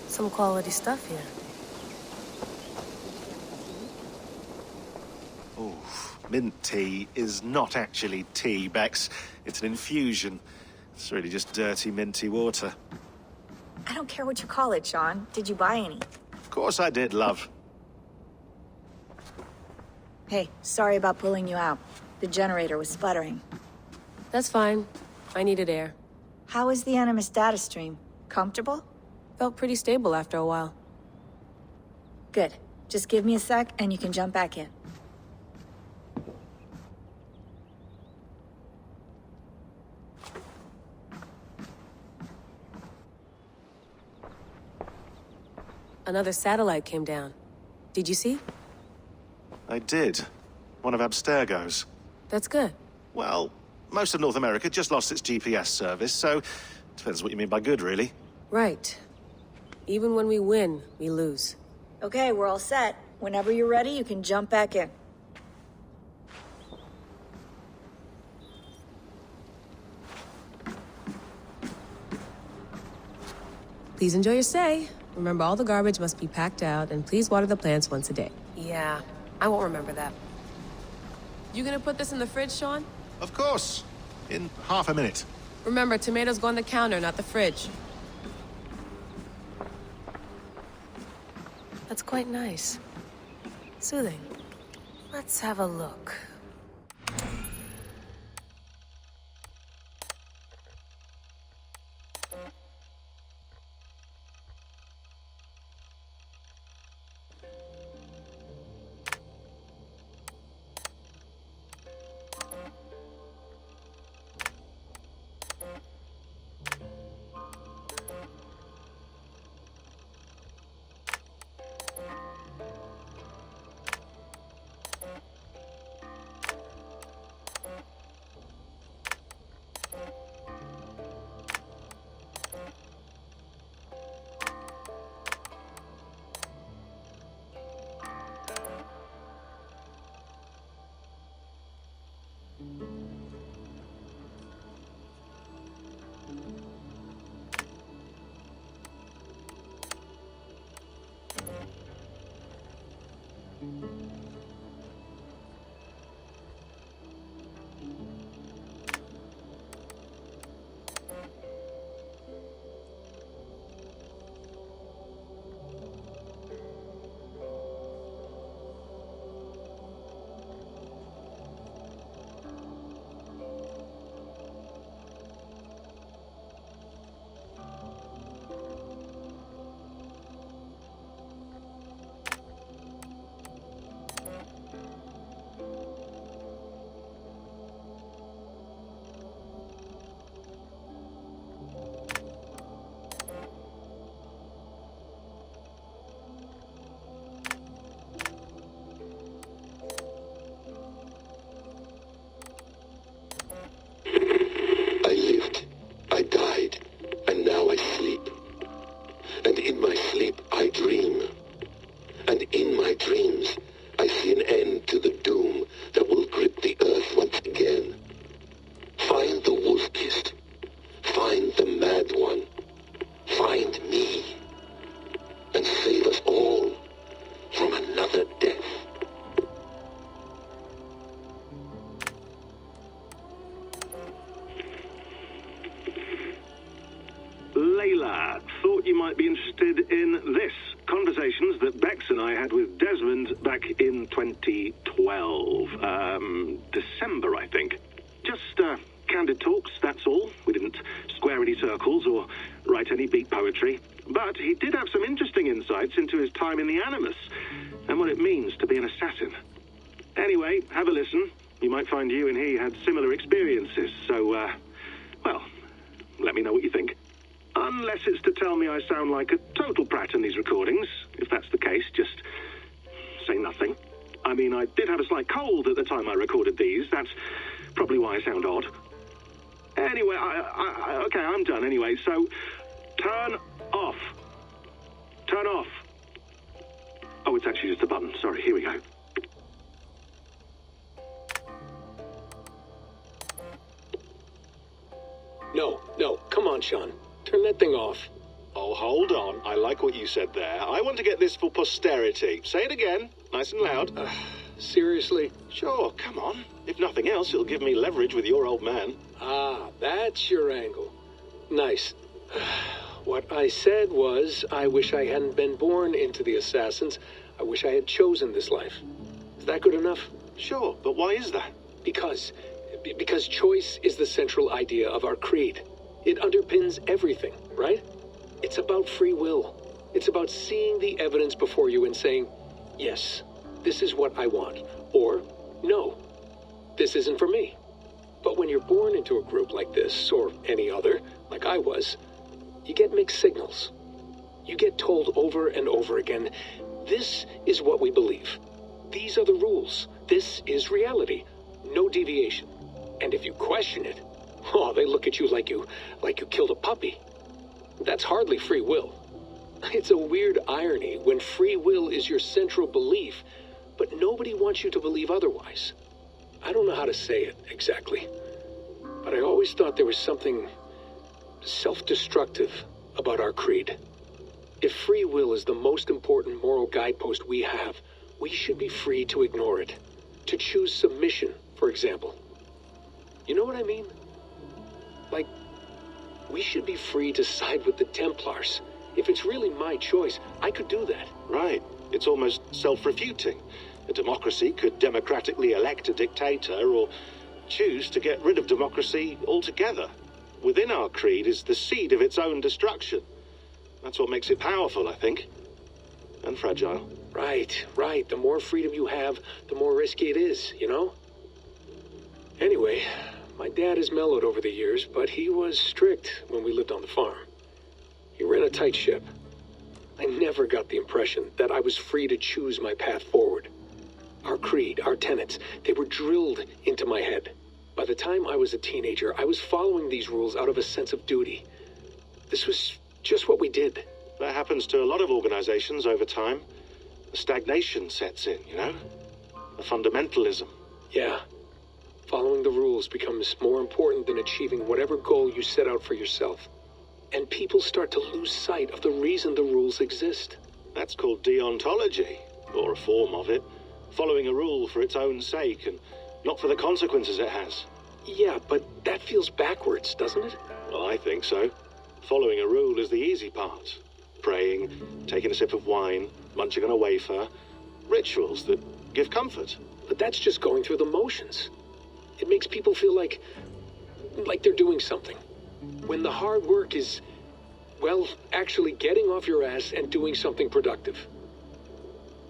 Some quality stuff here. Mint tea is not actually tea, Bex. It's an infusion. It's really just dirty, minty water. I don't care what you call it, Sean. Did you buy any? Of course I did, love. Hey, sorry about pulling you out. The generator was sputtering. That's fine. I needed air. How is the Animus data stream? Comfortable? Felt pretty stable after a while. Good. Just give me a sec and you can jump back in. Another satellite came down. Did you see? I did. One of Abstergo's. That's good. Well, most of North America just lost its GPS service, so depends what you mean by good, really. Right. Even when we win, we lose. Okay, we're all set. Whenever you're ready, you can jump back in. Please enjoy your stay. Remember, all the garbage must be packed out, and please water the plants once a day. Yeah, I won't remember that. You gonna put this in the fridge, Sean? Of course. In half a minute. Remember, tomatoes go on the counter, not the fridge. That's quite nice. Soothing. Let's have a look. might be interested in this. Conversations that Bex and I had with Desmond back in 2012. December, I think. Just, candid talks, that's all. We didn't square any circles or write any beat poetry. But he did have some interesting insights into his time in the Animus and what it means to be an assassin. Anyway, have a listen. You might find you and he had similar experiences, so, well, let me know what you think. Unless it's to tell me I sound like a total prat in these recordings. If that's the case, just say nothing. I mean, I did have a slight cold at the time I recorded these. That's probably why I sound odd. Anyway, okay, I'm done anyway, so turn off. Turn off. Oh, it's actually just a button. Sorry, here we go. No, come on, Sean. Turn that thing off. Oh, hold on. I like what you said there. I want to get this for posterity. Say it again, nice and loud. Seriously? Sure, come on. If nothing else, it'll give me leverage with your old man. Ah, that's your angle. Nice. What I said was, I wish I hadn't been born into the Assassins. I wish I had chosen this life. Is that good enough? Sure, but why is that? Because choice is the central idea of our creed. It underpins everything, right? It's about free will. It's about seeing the evidence before you and saying, yes, this is what I want. Or, no, this isn't for me. But when you're born into a group like this, or any other, like I was, you get mixed signals. You get told over and over again, this is what we believe. These are the rules. This is reality. No deviation. And if you question it, oh, they look at you like you killed a puppy. That's hardly free will. It's a weird irony when free will is your central belief, but nobody wants you to believe otherwise. I don't know how to say it exactly, but I always thought there was something self-destructive about our creed. If free will is the most important moral guidepost we have, we should be free to ignore it. To choose submission, for example. You know what I mean? Like, we should be free to side with the Templars. If it's really my choice, I could do that. Right. It's almost self-refuting. A democracy could democratically elect a dictator or choose to get rid of democracy altogether. Within our creed is the seed of its own destruction. That's what makes it powerful, I think. And fragile. Right. The more freedom you have, the more risky it is, you know? Anyway, my dad has mellowed over the years, but he was strict when we lived on the farm. He ran a tight ship. I never got the impression that I was free to choose my path forward. Our creed, our tenets, they were drilled into my head. By the time I was a teenager, I was following these rules out of a sense of duty. This was just what we did. That happens to a lot of organizations over time. A stagnation sets in, you know? A fundamentalism. Yeah. Following the rules becomes more important than achieving whatever goal you set out for yourself. And people start to lose sight of the reason the rules exist. That's called deontology, or a form of it. Following a rule for its own sake, and not for the consequences it has. Yeah, but that feels backwards, doesn't it? Well, I think so. Following a rule is the easy part. Praying, taking a sip of wine, munching on a wafer. Rituals that give comfort. But that's just going through the motions. It makes people feel like they're doing something. When the hard work is, well, actually getting off your ass and doing something productive.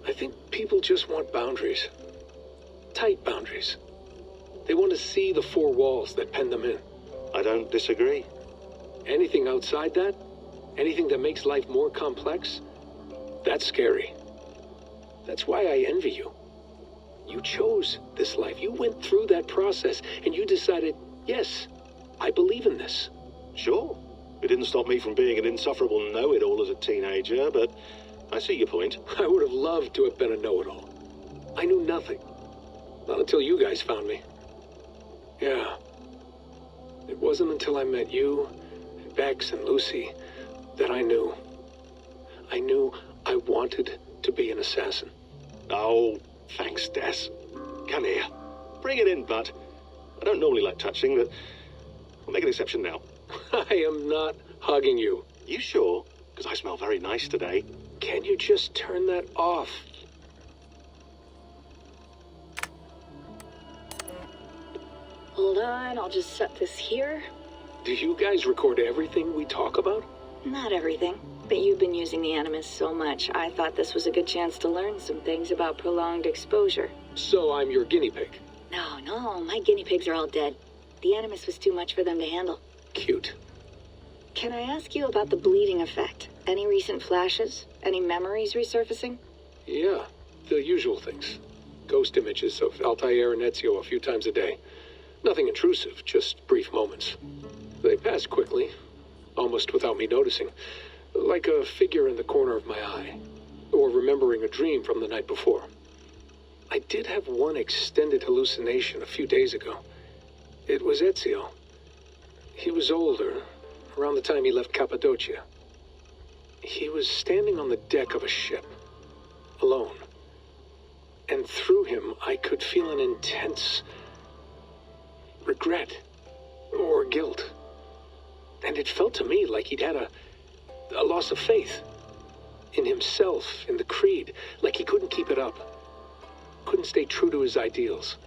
I think people just want boundaries. Tight boundaries. They want to see the four walls that pen them in. I don't disagree. Anything outside that, anything that makes life more complex, that's scary. That's why I envy you. You chose this life. You went through that process, and you decided, yes, I believe in this. Sure. It didn't stop me from being an insufferable know-it-all as a teenager, but I see your point. I would have loved to have been a know-it-all. I knew nothing. Not until you guys found me. Yeah. It wasn't until I met you, and Bex and Lucy, that I knew. I knew I wanted to be an assassin. Oh, thanks, Des. Come here. Bring it in, bud. I don't normally like touching, but I'll make an exception now. I am not hugging you. You sure? because I smell very nice today. Can you just turn that off? Hold on, I'll just set this here. Do you guys record everything we talk about? Not everything, but you've been using the Animus so much, I thought this was a good chance to learn some things about prolonged exposure. So I'm your guinea pig? No, my guinea pigs are all dead. The Animus was too much for them to handle. Cute. Can I ask you about the bleeding effect? Any recent flashes? Any memories resurfacing? Yeah, the usual things. Ghost images of Altair and Ezio a few times a day. Nothing intrusive, just brief moments. They pass quickly, almost without me noticing. Like a figure in the corner of my eye. Or remembering a dream from the night before. I did have one extended hallucination a few days ago. It was Ezio. He was older, around the time he left Cappadocia. He was standing on the deck of a ship, alone. And through him, I could feel an intense regret or guilt. And it felt to me like he'd had a loss of faith in himself, in the creed, like he couldn't keep it up, couldn't stay true to his ideals.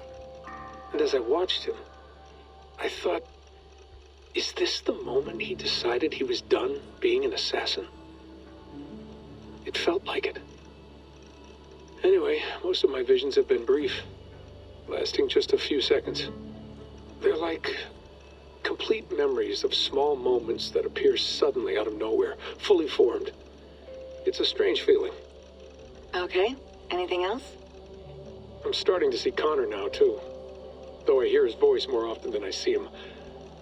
And as I watched him, I thought, is this the moment he decided he was done being an assassin? It felt like it. Anyway, most of my visions have been brief, lasting just a few seconds. They're like complete memories of small moments that appear suddenly out of nowhere, fully formed. It's a strange feeling. Okay, anything else? I'm starting to see Connor now, too. Though I hear his voice more often than I see him.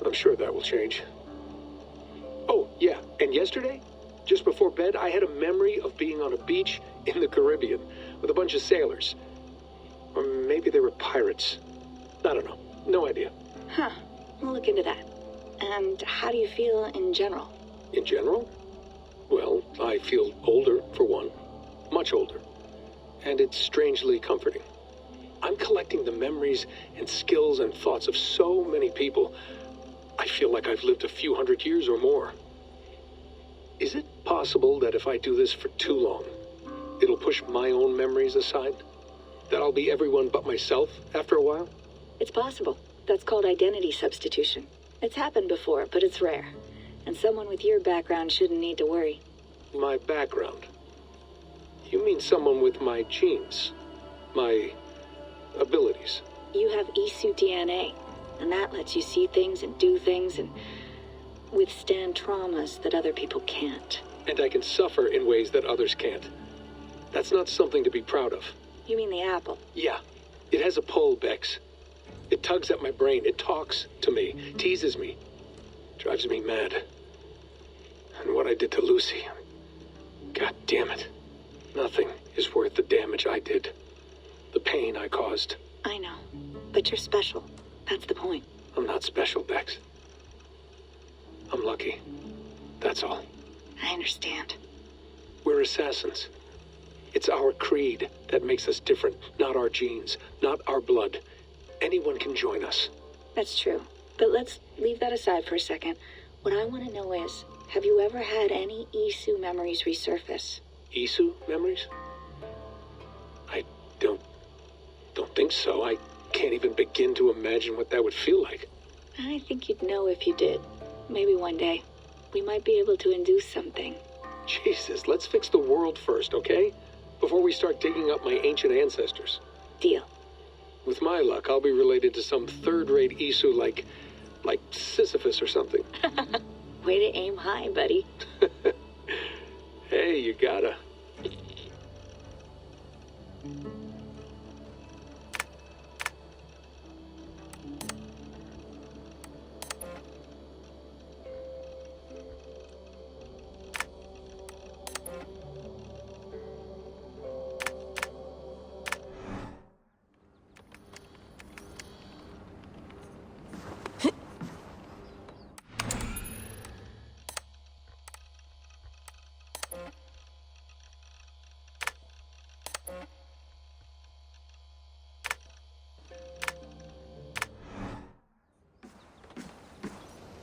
I'm sure that will change. Oh, yeah, and yesterday, just before bed, I had a memory of being on a beach in the Caribbean with a bunch of sailors. Or maybe they were pirates. I don't know. No idea. Huh, we'll look into that. And how do you feel in general? In general? Well, I feel older, for one. Much older. And it's strangely comforting. I'm collecting the memories and skills and thoughts of so many people. I feel like I've lived a few hundred years or more. Is it possible that if I do this for too long, it'll push my own memories aside? That I'll be everyone but myself after a while? It's possible. That's called identity substitution. It's happened before, but it's rare. And someone with your background shouldn't need to worry. My background? You mean someone with my genes? My abilities? You have Isu DNA, and that lets you see things and do things and withstand traumas that other people can't. And I can suffer in ways that others can't. That's not something to be proud of. You mean the apple? Yeah. It has a pull, Bex. It tugs at my brain. It talks to me. Teases me. Drives me mad. And what I did to Lucy... God damn it. Nothing is worth the damage I did. The pain I caused. I know. But you're special. That's the point. I'm not special, Bex. I'm lucky. That's all. I understand. We're assassins. It's our creed that makes us different, not our genes, not our blood. Anyone can join us. That's true. But let's leave that aside for a second. What I want to know is, have you ever had any Isu memories resurface? Isu memories? I don't think so. I can't even begin to imagine what that would feel like. I think you'd know if you did. Maybe one day. We might be able to induce something. Jesus, let's fix the world first, okay? Before we start digging up my ancient ancestors. Deal. With my luck, I'll be related to some third-rate Isu like Sisyphus or something. Way to aim high, buddy. Hey, you gotta.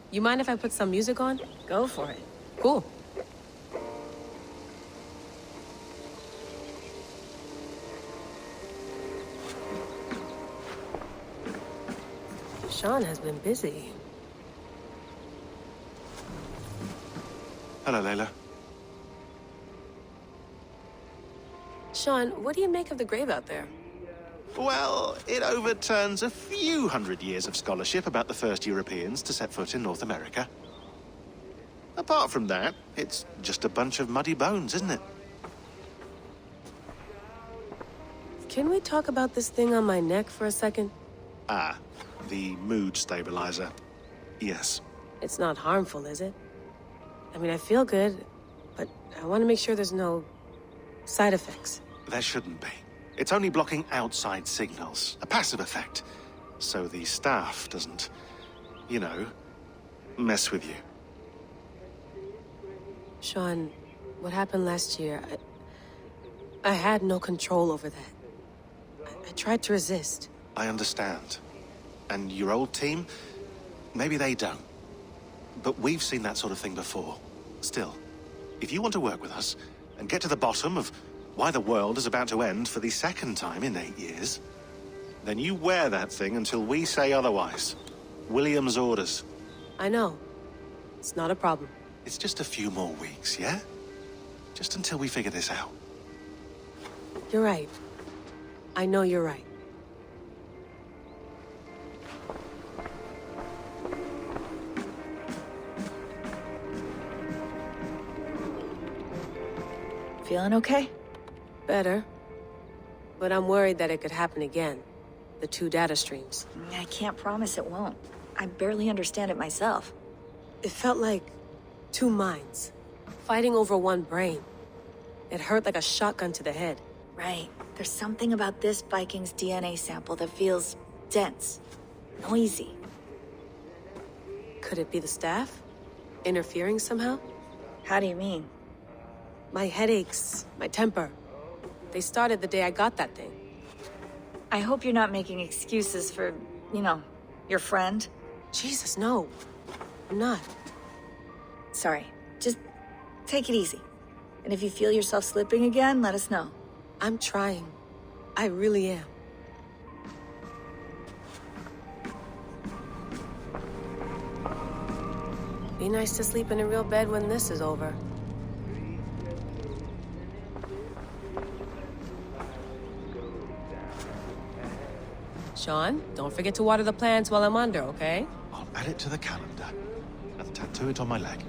You mind if I put some music on? Go for it. Cool. Sean has been busy. Hello, Layla. Sean, what do you make of the grave out there? Well, it overturns a few hundred years of scholarship about the first Europeans to set foot in North America. Apart from that, it's just a bunch of muddy bones, isn't it? Can we talk about this thing on my neck for a second? Ah, the mood stabilizer. Yes. It's not harmful, is it? I mean, I feel good, but I want to make sure there's no side effects. There shouldn't be. It's only blocking outside signals, a passive effect. So the staff doesn't, you know, mess with you. Sean, what happened last year, I had no control over that. I tried to resist. I understand. And your old team, maybe they don't. But we've seen that sort of thing before. Still, if you want to work with us and get to the bottom of why the world is about to end for the second time in 8 years, then you wear that thing until we say otherwise. William's orders. I know. It's not a problem. It's just a few more weeks, yeah? Just until we figure this out. You're right. I know you're right. Feeling okay? Better. But I'm worried that it could happen again. The 2 data streams. I can't promise it won't. I barely understand it myself. It felt like 2 minds, fighting over 1 brain. It hurt like a shotgun to the head. Right. There's something about this Viking's DNA sample that feels dense, noisy. Could it be the staff? Interfering somehow? How do you mean? My headaches, my temper. They started the day I got that thing. I hope you're not making excuses for, you know, your friend. Jesus, no. I'm not. Sorry. Just take it easy. And if you feel yourself slipping again, let us know. I'm trying. I really am. Be nice to sleep in a real bed when this is over. Sean, don't forget to water the plants while I'm under, okay? I'll add it to the calendar and tattoo it on my leg.